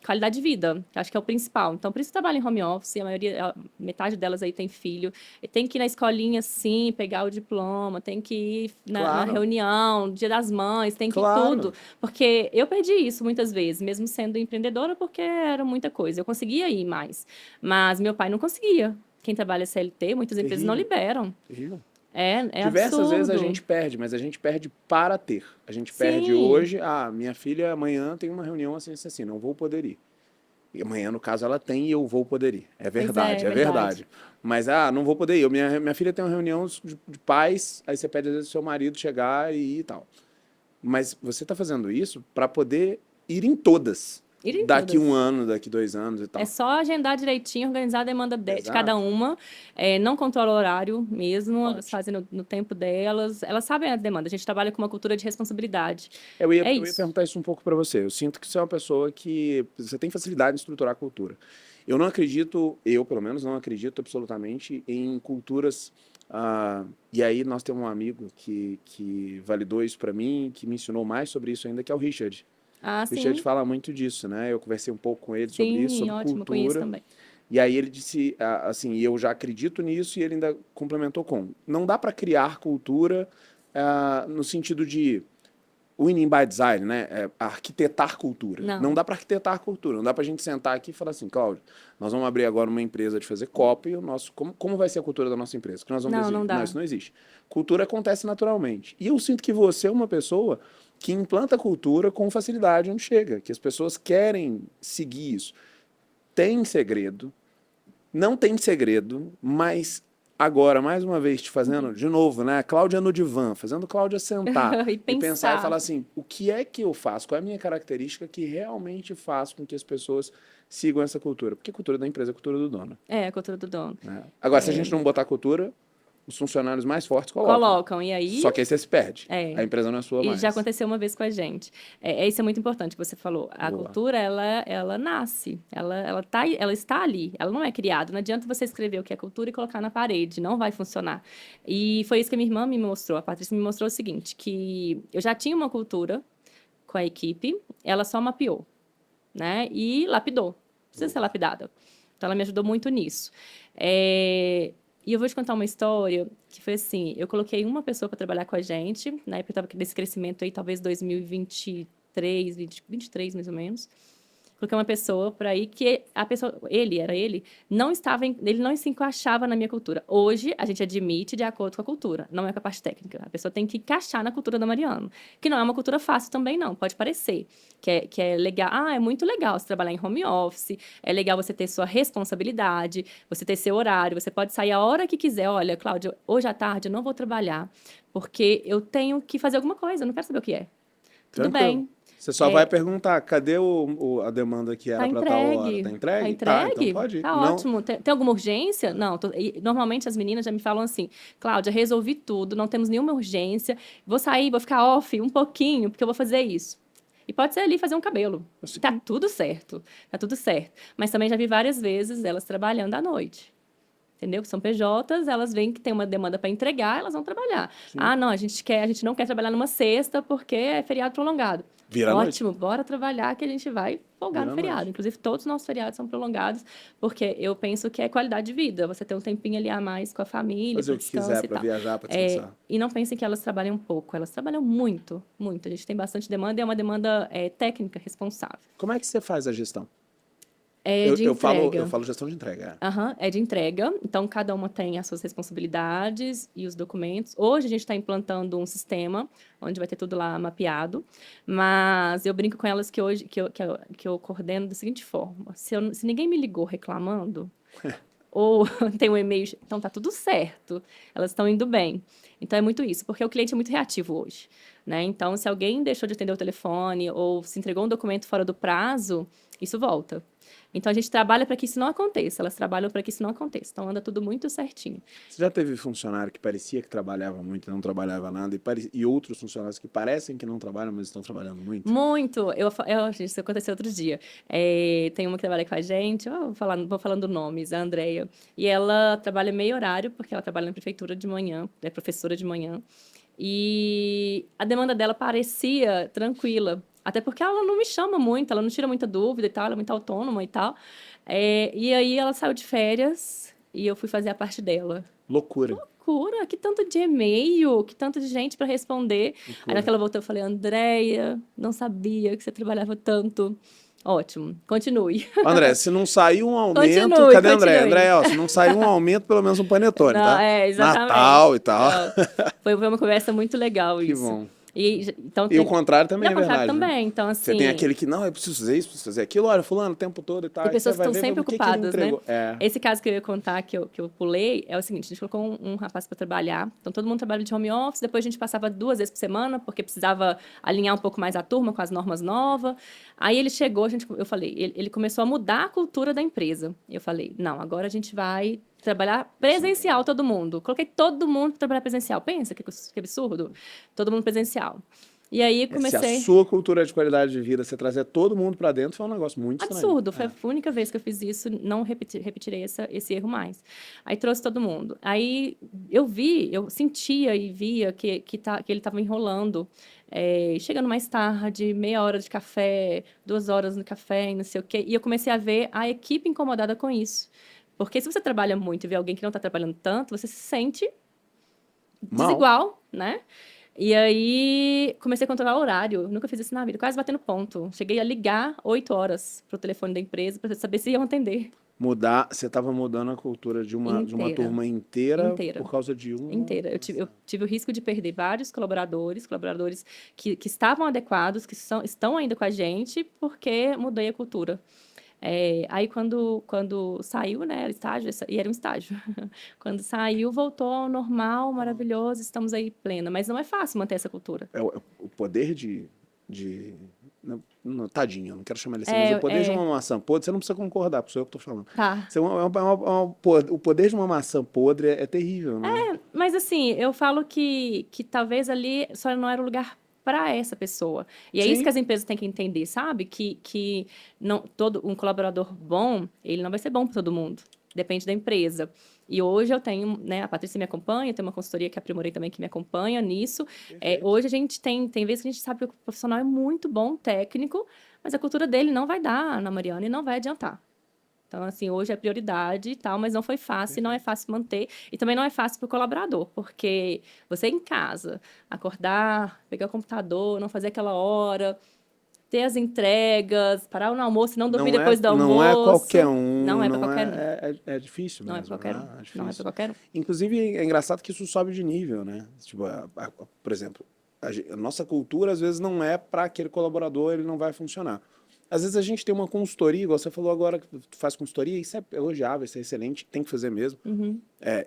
qualidade de vida, que acho que é o principal. Então, por isso trabalham em home office, metade delas aí tem filho, tem que ir na escolinha, sim, pegar o diploma, tem que ir na reunião, Dia das Mães, tem que ir tudo. Porque eu perdi isso muitas vezes, mesmo sendo empreendedora, porque era muita coisa. Eu conseguia ir mais, mas meu pai não conseguia. Quem trabalha CLT, muitas empresas não liberam. Terrível. É Diversas vezes a absurdo. gente perde, mas a gente perde para ter. A gente perde Sim. hoje, minha filha amanhã tem uma reunião assim, não vou poder ir. E amanhã, no caso, ela tem e eu vou poder ir. É Pois verdade, é é verdade. verdade. Mas, não vou poder ir. Minha filha tem uma reunião de pais, aí você pede às vezes o seu marido chegar e ir e tal. Mas você está fazendo isso para poder ir em todas. Ir em Daqui todas. 1 ano, daqui 2 anos e tal. É só agendar direitinho, organizar a demanda de Exato. cada uma. Não controla o horário mesmo, elas Ótimo. fazem no tempo delas. Elas sabem a demanda. A gente trabalha com uma cultura de responsabilidade. Eu ia isso. perguntar isso um pouco para você. Eu sinto que você é uma pessoa que você tem facilidade em estruturar a cultura. Eu não acredito, eu pelo menos não acredito absolutamente em culturas. E aí nós temos um amigo que validou isso para mim, que me ensinou mais sobre isso ainda, que é o Richard. Ah, O Richard sim. fala muito disso, né? Eu conversei um pouco com ele sobre isso, Sim, sobre ótimo, conheço cultura. também. E aí ele disse, assim, e eu já acredito nisso, e ele ainda complementou com: não dá para criar cultura no sentido de winning by design, né? Arquitetar cultura. Não. Não dá para arquitetar cultura. Não dá para a gente sentar aqui e falar assim: Cláudio, nós vamos abrir agora uma empresa de fazer copo e como vai ser a cultura da nossa empresa? Que nós vamos Não, decidir. não dá. Não, isso não existe. Cultura acontece naturalmente. E eu sinto que você é uma pessoa que implanta cultura com facilidade onde chega, que as pessoas querem seguir isso. Tem segredo, não tem segredo, mas agora, mais uma vez, te fazendo, de novo, né? Cláudia no divã, fazendo Cláudia sentar E e pensar e pensar. falar assim: o que é que eu faço? Qual é a minha característica que realmente faz com que as pessoas sigam essa cultura? Porque a cultura da empresa é a cultura do dono. É a cultura do dono. Né? Agora, se a gente não botar cultura, os funcionários mais fortes Colocam, e aí... Só que aí você se perde. É. A empresa não é sua E mais. já aconteceu uma vez com a gente. Isso é muito importante, você falou. A Boa. cultura, ela nasce, ela está ali, ela não é criada. Não adianta você escrever o que é cultura e colocar na parede, não vai funcionar. E foi isso que a minha irmã me mostrou, a Patrícia me mostrou o seguinte, que eu já tinha uma cultura com a equipe, ela só mapeou, né? E lapidou. Precisa ser lapidada. Então, ela me ajudou muito nisso. E eu vou te contar uma história que foi assim, eu coloquei uma pessoa para trabalhar com a gente, na época eu estava nesse crescimento aí, talvez 2023, 23 mais ou menos. Coloquei uma pessoa por aí que a pessoa, ele não se encaixava na minha cultura. Hoje, a gente admite de acordo com a cultura, não é com a parte técnica. A pessoa tem que encaixar na cultura da Mariana, que não é uma cultura fácil também, não. Pode parecer que é legal. É muito legal você trabalhar em home office, é legal você ter sua responsabilidade, você ter seu horário, você pode sair a hora que quiser. Olha, Cláudia, hoje à tarde eu não vou trabalhar, porque eu tenho que fazer alguma coisa, eu não quero saber o que é. Tudo Tranquilo. bem. Você só vai perguntar: cadê a demanda que era Tá para tal hora? entregue. Tá entregue? Tá entregue? Então pode ir. Tá Não, ótimo. Tem alguma urgência? Não. Normalmente as meninas já me falam assim: Cláudia, resolvi tudo, não temos nenhuma urgência. Vou sair, vou ficar off um pouquinho, porque eu vou fazer isso. E pode ser ali fazer um cabelo. Assim. Tá tudo certo. Tá tudo certo. Mas também já vi várias vezes elas trabalhando à noite. Entendeu? Que são PJs, elas veem que tem uma demanda para entregar, elas vão trabalhar. Sim. Não, a gente não quer trabalhar numa sexta porque é feriado prolongado. Vira a noite. Ótimo, bora trabalhar que a gente vai folgar Vira no a feriado. noite. Inclusive, todos os nossos feriados são prolongados, porque eu penso que é qualidade de vida. Você ter um tempinho ali a mais com a família, Fazer para o que descanso quiser e para tal. viajar, para descansar. E não pensem que elas trabalham pouco, elas trabalham muito, muito. A gente tem bastante demanda e é uma demanda técnica, responsável. Como é que você faz a gestão? De eu entrega. falo gestão de entrega. É de entrega. Então, cada uma tem as suas responsabilidades e os documentos. Hoje, a gente está implantando um sistema onde vai ter tudo lá mapeado. Mas eu brinco com elas que hoje que eu coordeno da seguinte forma. Se ninguém me ligou reclamando, ou tem um e-mail, então tá tudo certo. Elas estão indo bem. Então, é muito isso, porque o cliente é muito reativo hoje, né? Então, se alguém deixou de atender o telefone ou se entregou um documento fora do prazo, isso volta. Então, a gente trabalha para que isso não aconteça. Elas trabalham para que isso não aconteça. Então, anda tudo muito certinho. Você já teve funcionário que parecia que trabalhava muito e não trabalhava nada, e outros funcionários que parecem que não trabalham, mas estão trabalhando muito? Muito. Gente, isso aconteceu outro dia. Tem uma que trabalha com a gente, vou falando nomes, a Andrea. E ela trabalha meio horário, porque ela trabalha na prefeitura de manhã, é professora de manhã. E a demanda dela parecia tranquila. Até porque ela não me chama muito, ela não tira muita dúvida e tal, ela é muito autônoma e tal. E aí ela saiu de férias e eu fui fazer a parte dela. Loucura. Loucura, que tanto de e-mail, que tanto de gente para responder. Loucura. Aí naquela volta eu falei: Andréia, não sabia que você trabalhava tanto. Ótimo. Continue. André, se não sair um aumento... Continue, Cadê André? continue. André, ó, se não sair um aumento, pelo menos um panetone, Não, tá? exatamente. Natal e tal. Foi uma conversa muito legal Que isso. bom. Então, E o contrário também é Não, o contrário verdade, né? também. Então, assim... Você tem aquele que, não, eu preciso fazer isso, preciso fazer aquilo, olha, fulano, o tempo todo e tal. Tem aí você pessoas que vai estão ver, sempre o que que ele ocupadas, né? entregou. É. Esse caso que eu ia contar, que eu pulei, é o seguinte: a gente colocou um rapaz para trabalhar. Então, todo mundo trabalha de home office. Depois, a gente passava 2 vezes por semana, porque precisava alinhar um pouco mais a turma com as normas novas. Aí, ele chegou, eu falei, ele começou a mudar a cultura da empresa. Eu falei, não, agora a gente vai trabalhar presencial, todo mundo. Coloquei todo mundo para trabalhar presencial. Pensa que absurdo. Todo mundo presencial. E aí, Se comecei... a sua cultura de qualidade de vida, você trazer todo mundo pra dentro, foi um negócio muito estranho. Absurdo, foi a única vez que eu fiz isso, não repetirei esse erro mais. Aí trouxe todo mundo. Aí eu sentia e via que ele estava enrolando, chegando mais tarde, meia hora de café, 2 horas no café e não sei o quê. E eu comecei a ver a equipe incomodada com isso. Porque se você trabalha muito e vê alguém que não está trabalhando tanto, você se sente Mal. desigual, né? E aí, comecei a controlar o horário. Nunca fiz isso na vida, quase batendo ponto. Cheguei a ligar 8 horas pro telefone da empresa para saber se iam atender. Você estava mudando a cultura de uma Inteira. turma inteira, Inteira. por causa de uma... Inteira. Eu tive o risco de perder vários colaboradores que estavam adequados, que estão ainda com a gente, porque mudei a cultura. Aí, quando saiu, né, era estágio, e era um estágio. Quando saiu, voltou ao normal, maravilhoso, estamos aí plena. Mas não é fácil manter essa cultura. O poder tadinho, eu não quero chamar ele assim, mas o poder de uma maçã podre, você não precisa concordar, porque sou eu que estou falando. Tá. O poder de uma maçã podre é terrível, né? Mas assim, eu falo que talvez ali só não era o lugar para essa pessoa. E é Sim. isso que as empresas têm que entender, sabe? Que não, um colaborador bom, ele não vai ser bom para todo mundo. Depende da empresa. E hoje eu tenho, né, a Patrícia me acompanha, tem uma consultoria que aprimorei também que me acompanha nisso. Hoje a gente tem vezes que a gente sabe que o profissional é muito bom, técnico, mas a cultura dele não vai dar na Mariana e não vai adiantar. Então, assim, hoje é prioridade e tal, mas não foi fácil, não é fácil manter. E também não é fácil para o colaborador, porque você em casa, acordar, pegar o computador, não fazer aquela hora, ter as entregas, parar no almoço, não dormir depois do almoço. Não é qualquer um. Não é para qualquer um. É difícil Não é mesmo. para qualquer um. É difícil. Não é para qualquer um. Inclusive, é engraçado que isso sobe de nível, né? Tipo, por exemplo, a nossa cultura, às vezes, não é para aquele colaborador, ele não vai funcionar. Às vezes a gente tem uma consultoria, igual você falou agora, que tu faz consultoria, isso é elogiável, isso é excelente, tem que fazer mesmo. Uhum.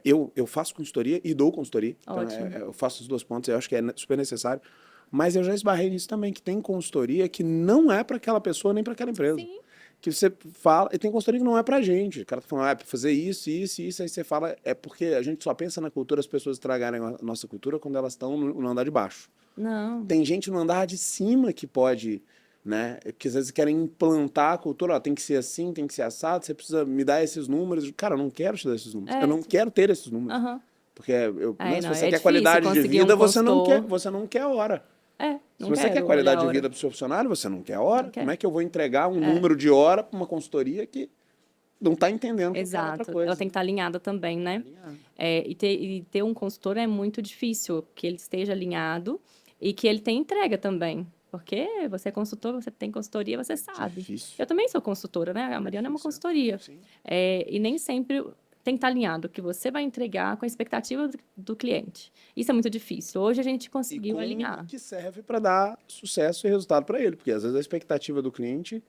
Eu faço consultoria e dou consultoria. Ótimo. Então, eu faço os 2 pontos, eu acho que é super necessário. Mas eu já esbarrei nisso também, que tem consultoria que não é para aquela pessoa nem para aquela empresa. Sim. Que você fala, e tem consultoria que não é pra gente. O cara tá falando, é pra fazer isso, isso, isso, aí você fala, é porque a gente só pensa na cultura, as pessoas estragarem a nossa cultura quando elas estão no andar de baixo. Não. Tem gente no andar de cima que pode, né, que às vezes querem implantar a cultura, ó, tem que ser assim, tem que ser assado, você precisa me dar esses números. Cara, eu não quero te dar esses números, eu não quero ter esses números. Aham. Porque se você quer difícil qualidade de conseguir vida, um você não consultor. quer hora. Se Se você quer qualidade de vida para o seu funcionário, você não quer hora. Como é que eu vou entregar um número de hora para uma consultoria que não está entendendo que é outra Exato. coisa? Ela tem que estar alinhada também, né? E ter um consultor é muito difícil, que ele esteja alinhado e que ele tenha entrega também. Porque você é consultor, você tem consultoria, você sabe. Difícil. Eu também sou consultora, né? A Mariana é uma consultoria. Sim. E nem sempre tem que estar alinhado, que você vai entregar com a expectativa do cliente. Isso é muito difícil. Hoje a gente conseguiu alinhar. Que serve para dar sucesso e resultado para ele, porque às vezes a expectativa do cliente,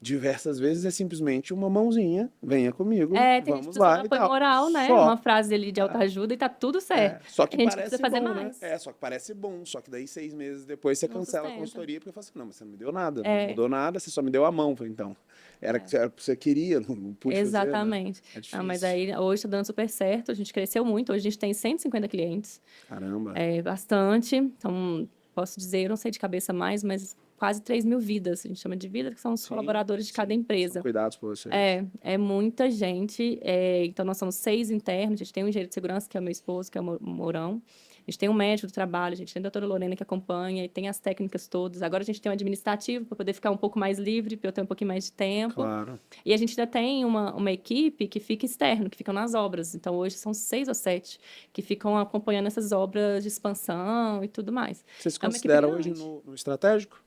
diversas vezes, é simplesmente uma mãozinha, venha comigo, Tem vamos gente que lá precisa e de apoio tal. moral, né? Só. Uma frase ali de autoajuda e tá tudo certo. Só que a gente parece precisa fazer bom, mais. né? Só que parece bom, só que daí 6 meses depois você Não cancela sustenta. a consultoria, porque fala assim, não, mas você não me deu nada, não mudou nada, você só me deu a mão, então. Era o que você queria, não pude Exatamente. fazer, né? É difícil. Mas aí hoje está dando super certo, a gente cresceu muito, hoje a gente tem 150 clientes. Caramba. É bastante. Então, posso dizer, eu não sei de cabeça mais, mas quase 3.000 vidas. A gente chama de vida, que são os colaboradores de cada empresa. São cuidados por vocês. É muita gente. Então, nós somos 6 internos. A gente tem um engenheiro de segurança, que é o meu esposo, que é o Mourão. A gente tem um médico do trabalho, a gente tem a doutora Lorena que acompanha, e tem as técnicas todas. Agora a gente tem um administrativo para poder ficar um pouco mais livre, para eu ter um pouquinho mais de tempo. Claro. E a gente ainda tem uma equipe que fica externo, que ficam nas obras. Então, hoje são 6 ou 7 que ficam acompanhando essas obras de expansão e tudo mais. Você se É uma considera equipe hoje grande. no estratégico?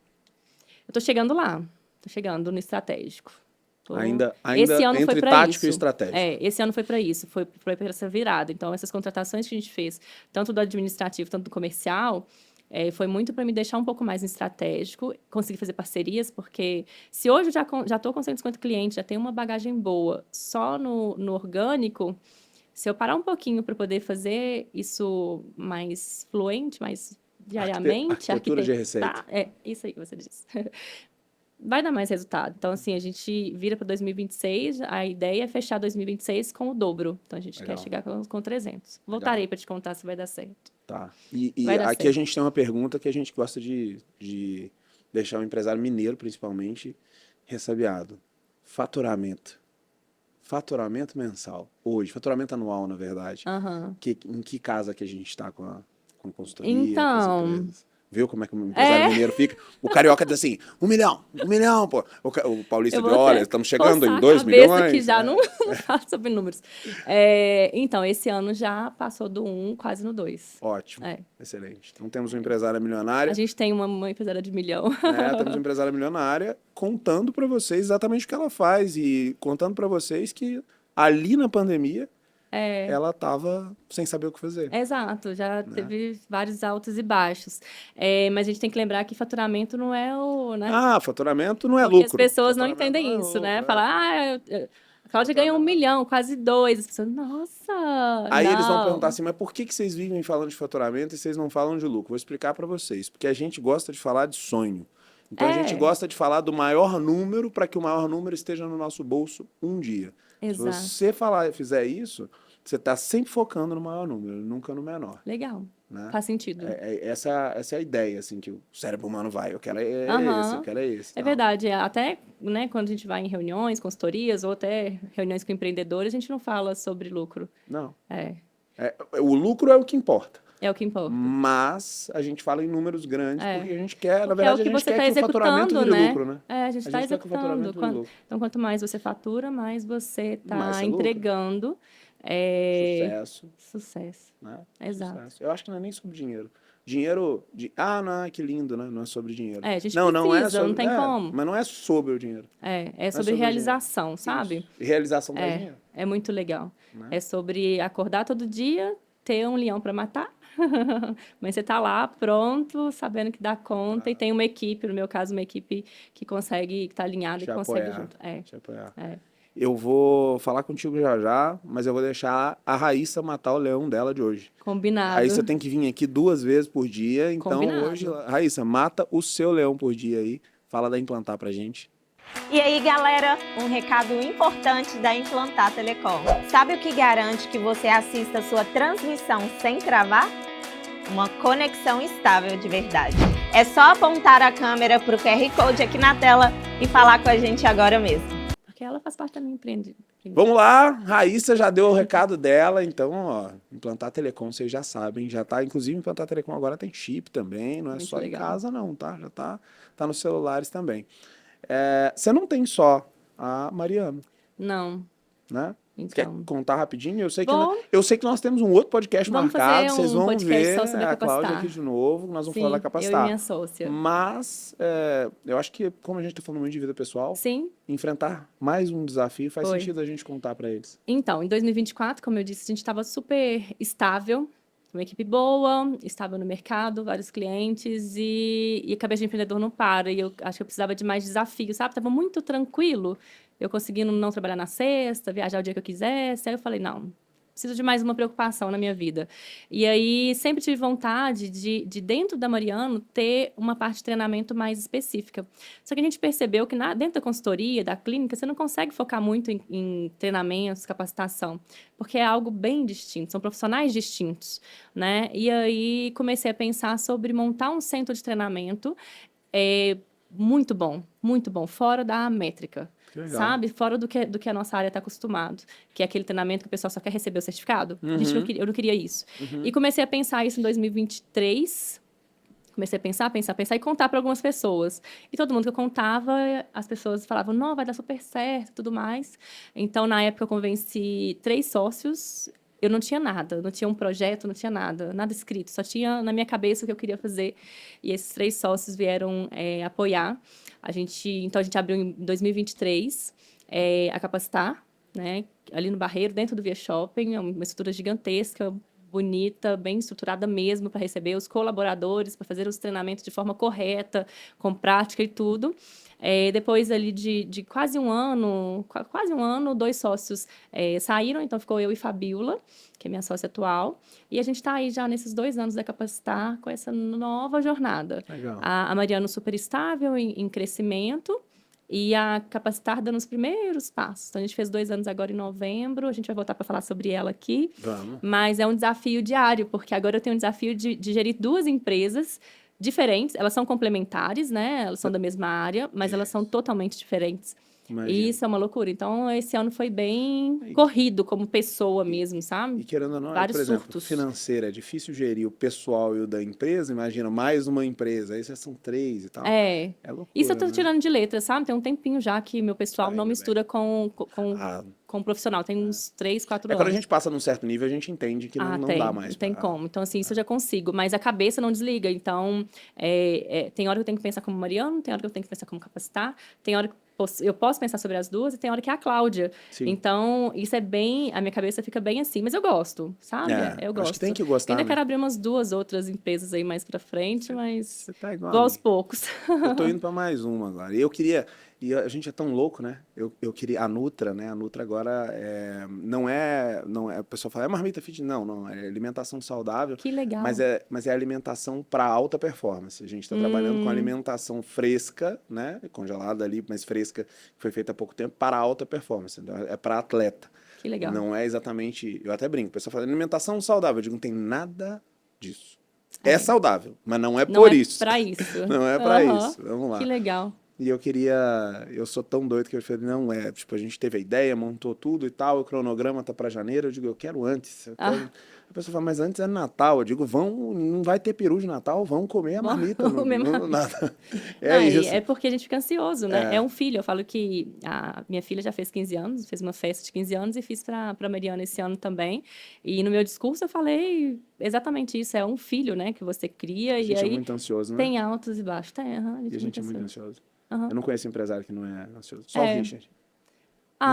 Eu estou chegando lá. Tô chegando no estratégico. Ainda Esse ano foi entre para tático e isso. estratégico. Esse ano foi para isso, foi para essa virada. Então, essas contratações que a gente fez, tanto do administrativo, tanto do comercial, foi muito para me deixar um pouco mais no estratégico, conseguir fazer parcerias, porque se hoje eu já estou com 150 clientes, já tenho uma bagagem boa só no orgânico, se eu parar um pouquinho para poder fazer isso mais fluente, mais diariamente, Arquitetura de receita. Isso aí que você disse. Vai dar mais resultado. Então, assim, a gente vira para 2026, a ideia é fechar 2026 com o dobro. Então, a gente Legal. quer chegar com 300. Voltarei para te contar se vai dar certo. Tá. E Vai dar aqui certo. a gente tem uma pergunta que a gente gosta de deixar o empresário mineiro, principalmente, ressabiado. Faturamento. Faturamento mensal. Hoje, faturamento anual, na verdade. Aham. Em que casa que a gente está com a consultoria, Então, com as empresas? Viu como é que o empresário mineiro fica? O carioca diz assim, 1 milhão, pô. O paulista eu diz, vou olha, até estamos chegando coçar em a 2 cabeça milhões. que já não falo sobre números. Então, esse ano já passou do 1, quase no 2. Ótimo, É. excelente. Então temos uma empresária A milionária. gente tem uma empresária de 1 milhão. Temos uma empresária milionária contando para vocês exatamente o que ela faz e contando para vocês que ali na pandemia ela estava sem saber o que fazer. Exato, já teve vários altos e baixos. Mas a gente tem que lembrar que faturamento não é o, né? Faturamento não é Porque lucro. as pessoas não Faturamento entendem é isso, né? lucro, Falar, a Cláudia ganhou 1 milhão, quase 2. As pessoas, nossa, Aí eles vão não. perguntar assim, mas por que vocês vivem falando de faturamento e vocês não falam de lucro? Vou explicar para vocês. Porque a gente gosta de falar de sonho. Então a gente gosta de falar do maior número para que o maior número esteja no nosso bolso um dia. Exato. Se você fizer isso, você está sempre focando no maior número, nunca no menor. Legal, Né? faz sentido. Essa é a ideia, assim, que o cérebro humano vai. Eu quero Aham. eu quero esse. É tal. verdade, até, né, quando a gente vai em reuniões, consultorias ou até reuniões com empreendedores, a gente não fala sobre lucro. Não. É O lucro é o que importa. o que importa. Mas a gente fala em números grandes porque a gente quer, na Porque verdade, é o que a gente você quer está que o faturamento vire né? lucro, né? A gente está quer que o faturamento executando. vire lucro. Então, quanto mais você fatura, mais você Mais está é lucro. entregando sucesso. Né? Exato. Sucesso. Eu acho que não é nem sobre dinheiro. Dinheiro. Não, que lindo, né? Não é sobre dinheiro. A gente não é precisa, sobre, não tem como. Mas não é sobre o dinheiro. É sobre sobre realização, Isso. sabe? E realização dá dinheiro. É muito legal. Né? É sobre acordar todo dia, ter um leão para matar, mas você tá lá pronto, sabendo que dá conta e tem uma equipe, no meu caso, uma equipe que consegue, que tá alinhada e Te que consegue apoiar. junto. Te apoiar. É. Eu vou falar contigo já, mas eu vou deixar a Raíssa matar o leão dela de hoje. Combinado. Raíssa tem que vir aqui 2 vezes por dia, então Combinado. hoje, Raíssa, mata o seu leão por dia aí. Fala da Implantar pra gente. E aí, galera, um recado importante da Implantar Telecom. Sabe o que garante que você assista a sua transmissão sem travar? Uma conexão estável de verdade. É só apontar a câmera para o QR Code aqui na tela e falar com a gente agora mesmo. Porque ela faz parte da minha empreendimento. Vamos lá, Raíssa já deu o recado dela, então, ó, Implantar Telecom, vocês já sabem, já tá, inclusive Implantar Telecom agora tem chip também, não é Muito só legal. em casa não, tá? Já tá nos celulares também. Você não tem só a Mariana, Não, né? Você quer então. contar rapidinho? Eu sei Bom. que nós temos um outro podcast Vamos marcado, fazer vocês um vão podcast ver só sobre a Cláudia capacitar. aqui de novo, nós vamos Sim, falar da eu e capacitar. minha sócia. Mas eu acho que, como a gente está falando muito de vida pessoal, Sim. enfrentar mais um desafio faz Foi. sentido a gente contar para eles. Então, em 2024, como eu disse, a gente estava super estável, uma equipe boa, estável no mercado, vários clientes e a cabeça de empreendedor não para. E eu acho que eu precisava de mais desafios, sabe? Tava muito tranquilo, eu conseguindo não trabalhar na sexta, viajar o dia que eu quisesse. Aí eu falei, não, preciso de mais uma preocupação na minha vida. E aí, sempre tive vontade de dentro da Mariano, ter uma parte de treinamento mais específica. Só que a gente percebeu que dentro da consultoria, da clínica, você não consegue focar muito em treinamentos, capacitação, porque é algo bem distinto, são profissionais distintos, né? E aí, comecei a pensar sobre montar um centro de treinamento muito bom, fora da métrica. Que legal. Sabe? Fora do que a nossa área está acostumado. Que é aquele treinamento que o pessoal só quer receber o certificado. Eu não queria isso. E comecei a pensar isso em 2023. Comecei a pensar e contar para algumas pessoas. E todo mundo que eu contava, as pessoas falavam, não, vai dar super certo e tudo mais. Então, na época, eu convenci 3 sócios eu não tinha nada, não tinha um projeto, não tinha nada, nada escrito, só tinha na minha cabeça o que eu queria fazer. E esses 3 sócios vieram apoiar. Então, a gente abriu em 2023 a Capacitar, né, ali no Barreiro, dentro do Via Shopping, é uma estrutura gigantesca, bonita, bem estruturada mesmo, para receber os colaboradores, para fazer os treinamentos de forma correta, com prática e tudo. Depois ali de quase um ano, 2 sócios saíram, então ficou eu e Fabiola, que é minha sócia atual, e a gente está aí já nesses 2 anos da Capacitar com essa nova jornada. Legal. A Mariana super estável em crescimento, e a Capacitar dando os primeiros passos. Então, a gente fez 2 anos agora em novembro, a gente vai voltar para falar sobre ela aqui. Vamos. Mas é um desafio diário, porque agora eu tenho um desafio de gerir 2 empresas diferentes. Elas são complementares, né? Elas são da mesma área, mas elas são totalmente diferentes. Imagina. E isso é uma loucura. Então, esse ano foi bem corrido como pessoa mesmo, E sabe? querendo ou não, Vários por exemplo, surtos. financeira, é difícil gerir o pessoal e o da empresa, imagina, mais uma empresa, aí vocês são 3 e tal. É. É loucura, Isso eu tô né? tirando de letra, sabe? Tem um tempinho já que meu pessoal Tá não indo mistura com Ah, o profissional. Tem uns 3, 4 quando a anos. gente passa num certo nível, a gente entende que não Tem, dá mais. não tem como. Então, assim, isso eu já consigo. Mas a cabeça não desliga. Então, tem hora que eu tenho que pensar como Mariano, tem hora que eu tenho que pensar como Capacitar, tem hora que eu posso pensar sobre as 2 e tem hora que é a Cláudia. Sim. Então, isso é bem... A minha cabeça fica bem assim. Mas eu gosto, sabe? Eu gosto. Acho que tem que gostar, Ainda né? quero abrir umas 2 outras empresas aí mais pra frente, mas Você tá igual vou a aos mim. poucos. Eu tô indo para mais uma agora. E eu queria, e a gente é tão louco, né? Eu queria a Nutra, né? A Nutra agora não é, o pessoal fala, é marmita fit? Não, é alimentação saudável, Que legal. mas é alimentação para alta performance. A gente está trabalhando com alimentação fresca, né? Congelada ali, mas fresca, que foi feita há pouco tempo, para alta performance. Então, é para atleta. Que legal. Não é exatamente, eu até brinco, o pessoal fala alimentação saudável, eu digo, não tem nada disso. É saudável, mas não é Não por é isso. pra isso. Não é pra Aham. isso. Vamos lá. Que legal. E eu sou tão doido que eu falei, não é. Tipo, a gente teve a ideia, montou tudo e tal, o cronograma tá pra janeiro. Eu digo, eu quero antes. A pessoa fala, mas antes é Natal. Eu digo, não vai ter peru de Natal, vão comer a marmita. Vamos comer marmita. Nada. Não, e isso. é porque a gente fica ansioso, né? É um filho. Eu falo que a minha filha já fez 15 anos, fez uma festa de 15 anos e fiz pra Mariana esse ano também. E no meu discurso eu falei exatamente isso. É um filho, né, que você cria A e gente é aí muito ansioso, né? tem altos e baixos. Tem, aham, E a gente é muito ansioso. ansioso. Aham. Eu não conheço empresário que não é ansioso. Só o Richard.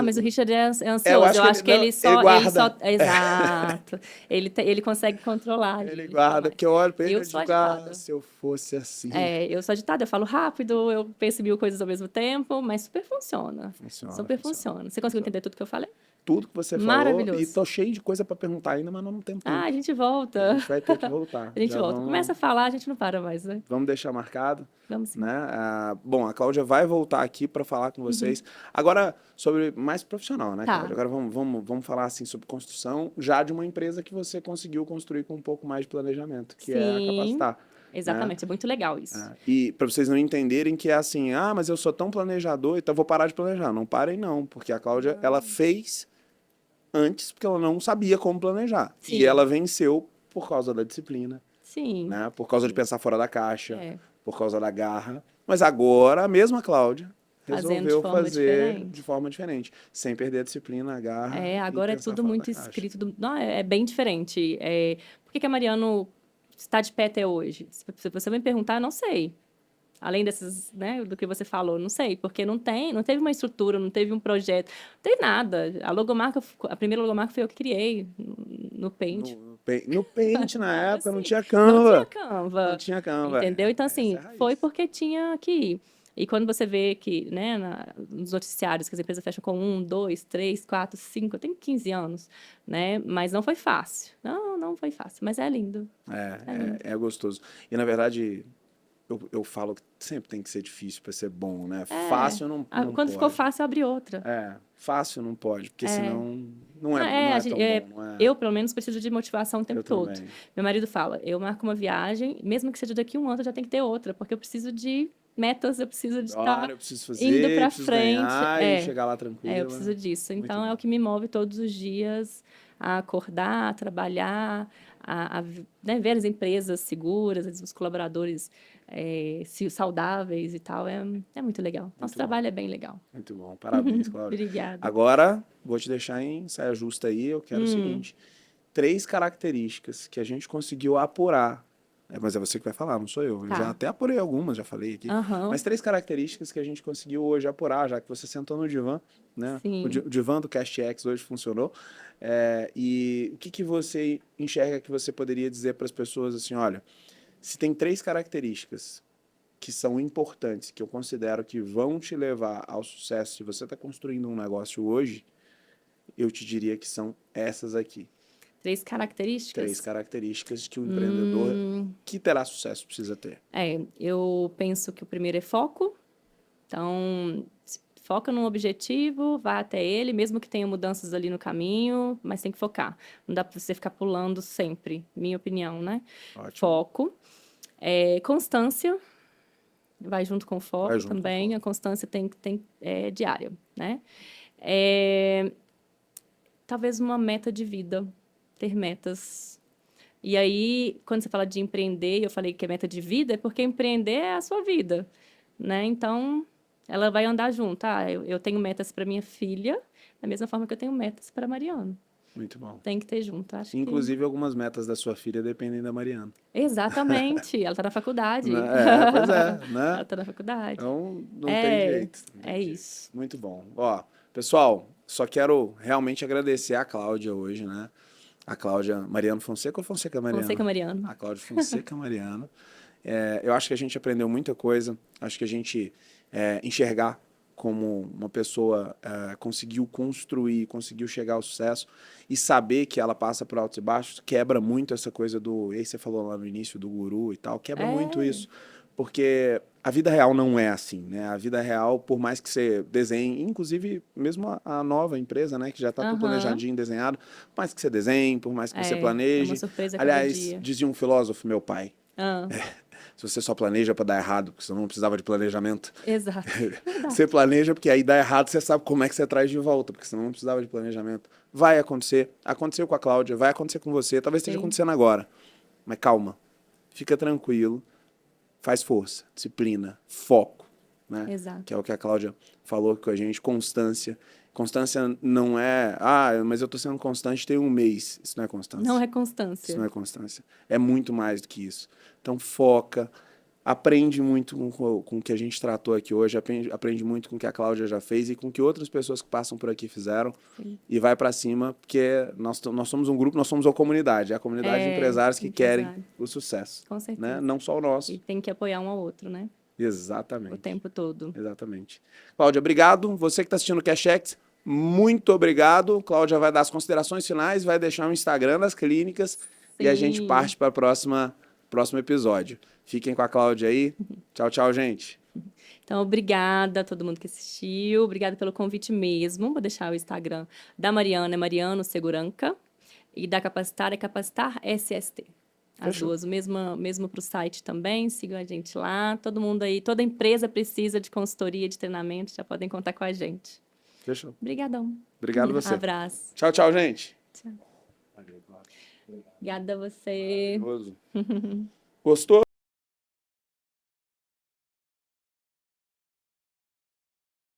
Mas o Richard é ansioso. eu Eu acho acho que que ele ele só... guarda. Exato. Ele consegue controlar. Ele guarda, porque eu olho pra ele e Eu sou digo, agitada. se eu fosse assim. Eu sou agitada, eu falo rápido, eu penso 1000 coisas ao mesmo tempo, mas super funciona. Super funciona. Você conseguiu entender tudo que eu falei? Tudo que você falou. Maravilhoso. E tô cheio de coisa pra perguntar ainda, mas não temos tempo. A gente A volta. gente vai ter que voltar. A gente Já volta. Começa a falar, a gente não para mais, né? Vamos deixar marcado, Vamos sim. né? Bom, a Cláudia vai voltar aqui para falar com vocês. Agora, sobre mais profissional, né, Tá. Cláudia? Agora vamos falar assim sobre construção já de uma empresa que você conseguiu construir com um pouco mais de planejamento, que é a Sim. Capacitar. Exatamente, é muito legal isso. E para vocês não entenderem que é assim, mas eu sou tão planejador, então vou parar de planejar. Não parem não, porque a Cláudia, ela fez antes porque ela não sabia como planejar. Sim. E ela venceu por causa da disciplina, Sim. né? Por causa de pensar fora da caixa, É. por causa da garra. Mas agora a mesma Cláudia Fazendo resolveu de forma fazer diferente. de forma diferente, sem perder a disciplina, a garra. e Agora é pensar tudo fora muito da caixa. escrito. Não, é bem diferente. Por que a Mariano está de pé até hoje? Se você me perguntar, eu não sei. Além desses, né, do que você falou, não sei, porque não teve uma estrutura, não teve um projeto, não teve nada. A primeira logomarca foi eu que criei no Paint. No Paint, na época, não Assim, tinha Não Canva. tinha Canva. Não tinha Canva. Entendeu? Então, assim, Essa é a raiz. foi porque tinha que ir. E quando você vê que, né, nos noticiários, que as empresas fecham com 1, 2, 3, 4, 5, eu tenho 15 anos, né? Mas não foi fácil. Não foi fácil, mas é lindo. É gostoso. E, na verdade, eu falo que sempre tem que ser difícil para ser bom, né? Fácil não Quando pode. ficou fácil, eu abri outra. Fácil não pode, porque senão não é tão bom. Não é... Eu, pelo menos, preciso de motivação o tempo Eu todo. também. Meu marido fala, eu marco uma viagem, mesmo que seja daqui a um ano, eu já tenho que ter outra, porque eu preciso de metas, eu preciso de estar Eu preciso fazer, indo pra preciso frente. ganhar e chegar lá tranquilo. Eu preciso disso. Muito Então, é bom. o que me move todos os dias a acordar, a trabalhar, né, ver as empresas seguras, os colaboradores saudáveis e tal. É muito legal. Nosso trabalho é bem legal. Muito bom. Parabéns, Cláudia. Obrigada. Agora, vou te deixar em saia justa aí. Eu quero o seguinte. 3 características que a gente conseguiu apurar. Mas é você que vai falar, não sou eu. Eu Tá. já até apurei algumas, já falei aqui. Aham. Mas 3 características que a gente conseguiu hoje apurar, já que você sentou no divã, né? Sim. O divã do CashX hoje funcionou. E o que você enxerga que você poderia dizer para as pessoas assim, olha, se tem 3 características que são importantes, que eu considero que vão te levar ao sucesso, se você está construindo um negócio hoje, eu te diria que são essas aqui. 3 características? 3 características que o empreendedor que terá sucesso precisa ter. Eu penso que o primeiro é foco. Então, foca num objetivo, vai até ele, mesmo que tenha mudanças ali no caminho, mas tem que focar. Não dá para você ficar pulando sempre, minha opinião, né? Ótimo. Foco. Constância, vai junto com o foco Vai junto com o também. foco. A constância é diária, né? Talvez uma meta de vida, ter metas. E aí, quando você fala de empreender, eu falei que é meta de vida, é porque empreender é a sua vida, né? Então, ela vai andar junto. Eu tenho metas para minha filha, da mesma forma que eu tenho metas para Mariano. Muito bom. Tem que ter junto, acho Inclusive, algumas metas da sua filha dependem da Mariana. Exatamente, ela está na faculdade. Pois é, né? Ela está na faculdade. Então, não tem jeito. Não tem jeito. Isso. Muito bom. Ó, pessoal, só quero realmente agradecer a Cláudia hoje, né? A Cláudia Mariano Fonseca ou Fonseca Mariano? Fonseca Mariano. A Cláudia Fonseca Mariano. Eu acho que a gente aprendeu muita coisa. Acho que a gente enxergar como uma pessoa conseguiu construir, conseguiu chegar ao sucesso e saber que ela passa por altos e baixos, quebra muito essa coisa do... E aí você falou lá no início do guru e tal, quebra muito isso. Porque a vida real não é assim, né? A vida real, por mais que você desenhe, inclusive mesmo a nova empresa, né? Que já está tudo planejadinho, desenhado, por mais que você desenhe, por mais que você planeje... É uma surpresa cada Aliás, dia. dizia um filósofo, meu pai, se você só planeja para dar errado, porque você não precisava de planejamento. Exato. Você planeja porque aí dá errado, você sabe como é que você traz de volta, porque senão não precisava de planejamento. Vai acontecer, aconteceu com a Cláudia, vai acontecer com você, talvez esteja acontecendo agora. Mas calma, fica tranquilo, faz força, disciplina, foco, né? Exato. Que é o que a Cláudia falou com a gente, constância. Constância não é, mas eu tô sendo constante tem um mês. Isso não é constância. Não é constância. Isso não é constância. É muito mais do que isso. Então, foca, aprende muito com o que a gente tratou aqui hoje, aprende muito com o que a Cláudia já fez e com o que outras pessoas que passam por aqui fizeram. Sim. E vai para cima, porque nós somos um grupo, nós somos a comunidade. É a comunidade de empresários que querem o sucesso. Com certeza. Né? Não só o nosso. E tem que apoiar um ao outro, né? Exatamente. O tempo todo. Exatamente. Cláudia, obrigado. Você que está assistindo o CashX, muito obrigado. Cláudia vai dar as considerações finais, vai deixar o Instagram das clínicas e a gente parte para o próximo episódio. Fiquem com a Cláudia aí. Tchau, tchau, gente. Então, obrigada a todo mundo que assistiu. Obrigada pelo convite mesmo. Vou deixar o Instagram da Mariana, é Mariano Seguranca. E da Capacitar, é Capacitar SST. As duas, mesmo para o site também, sigam a gente lá. Todo mundo aí, toda empresa precisa de consultoria, de treinamento, já podem contar com a gente. Fechou. Obrigadão. Obrigado você. Abraço. Tchau, tchau, gente. Tchau. Obrigada a você. Gostou?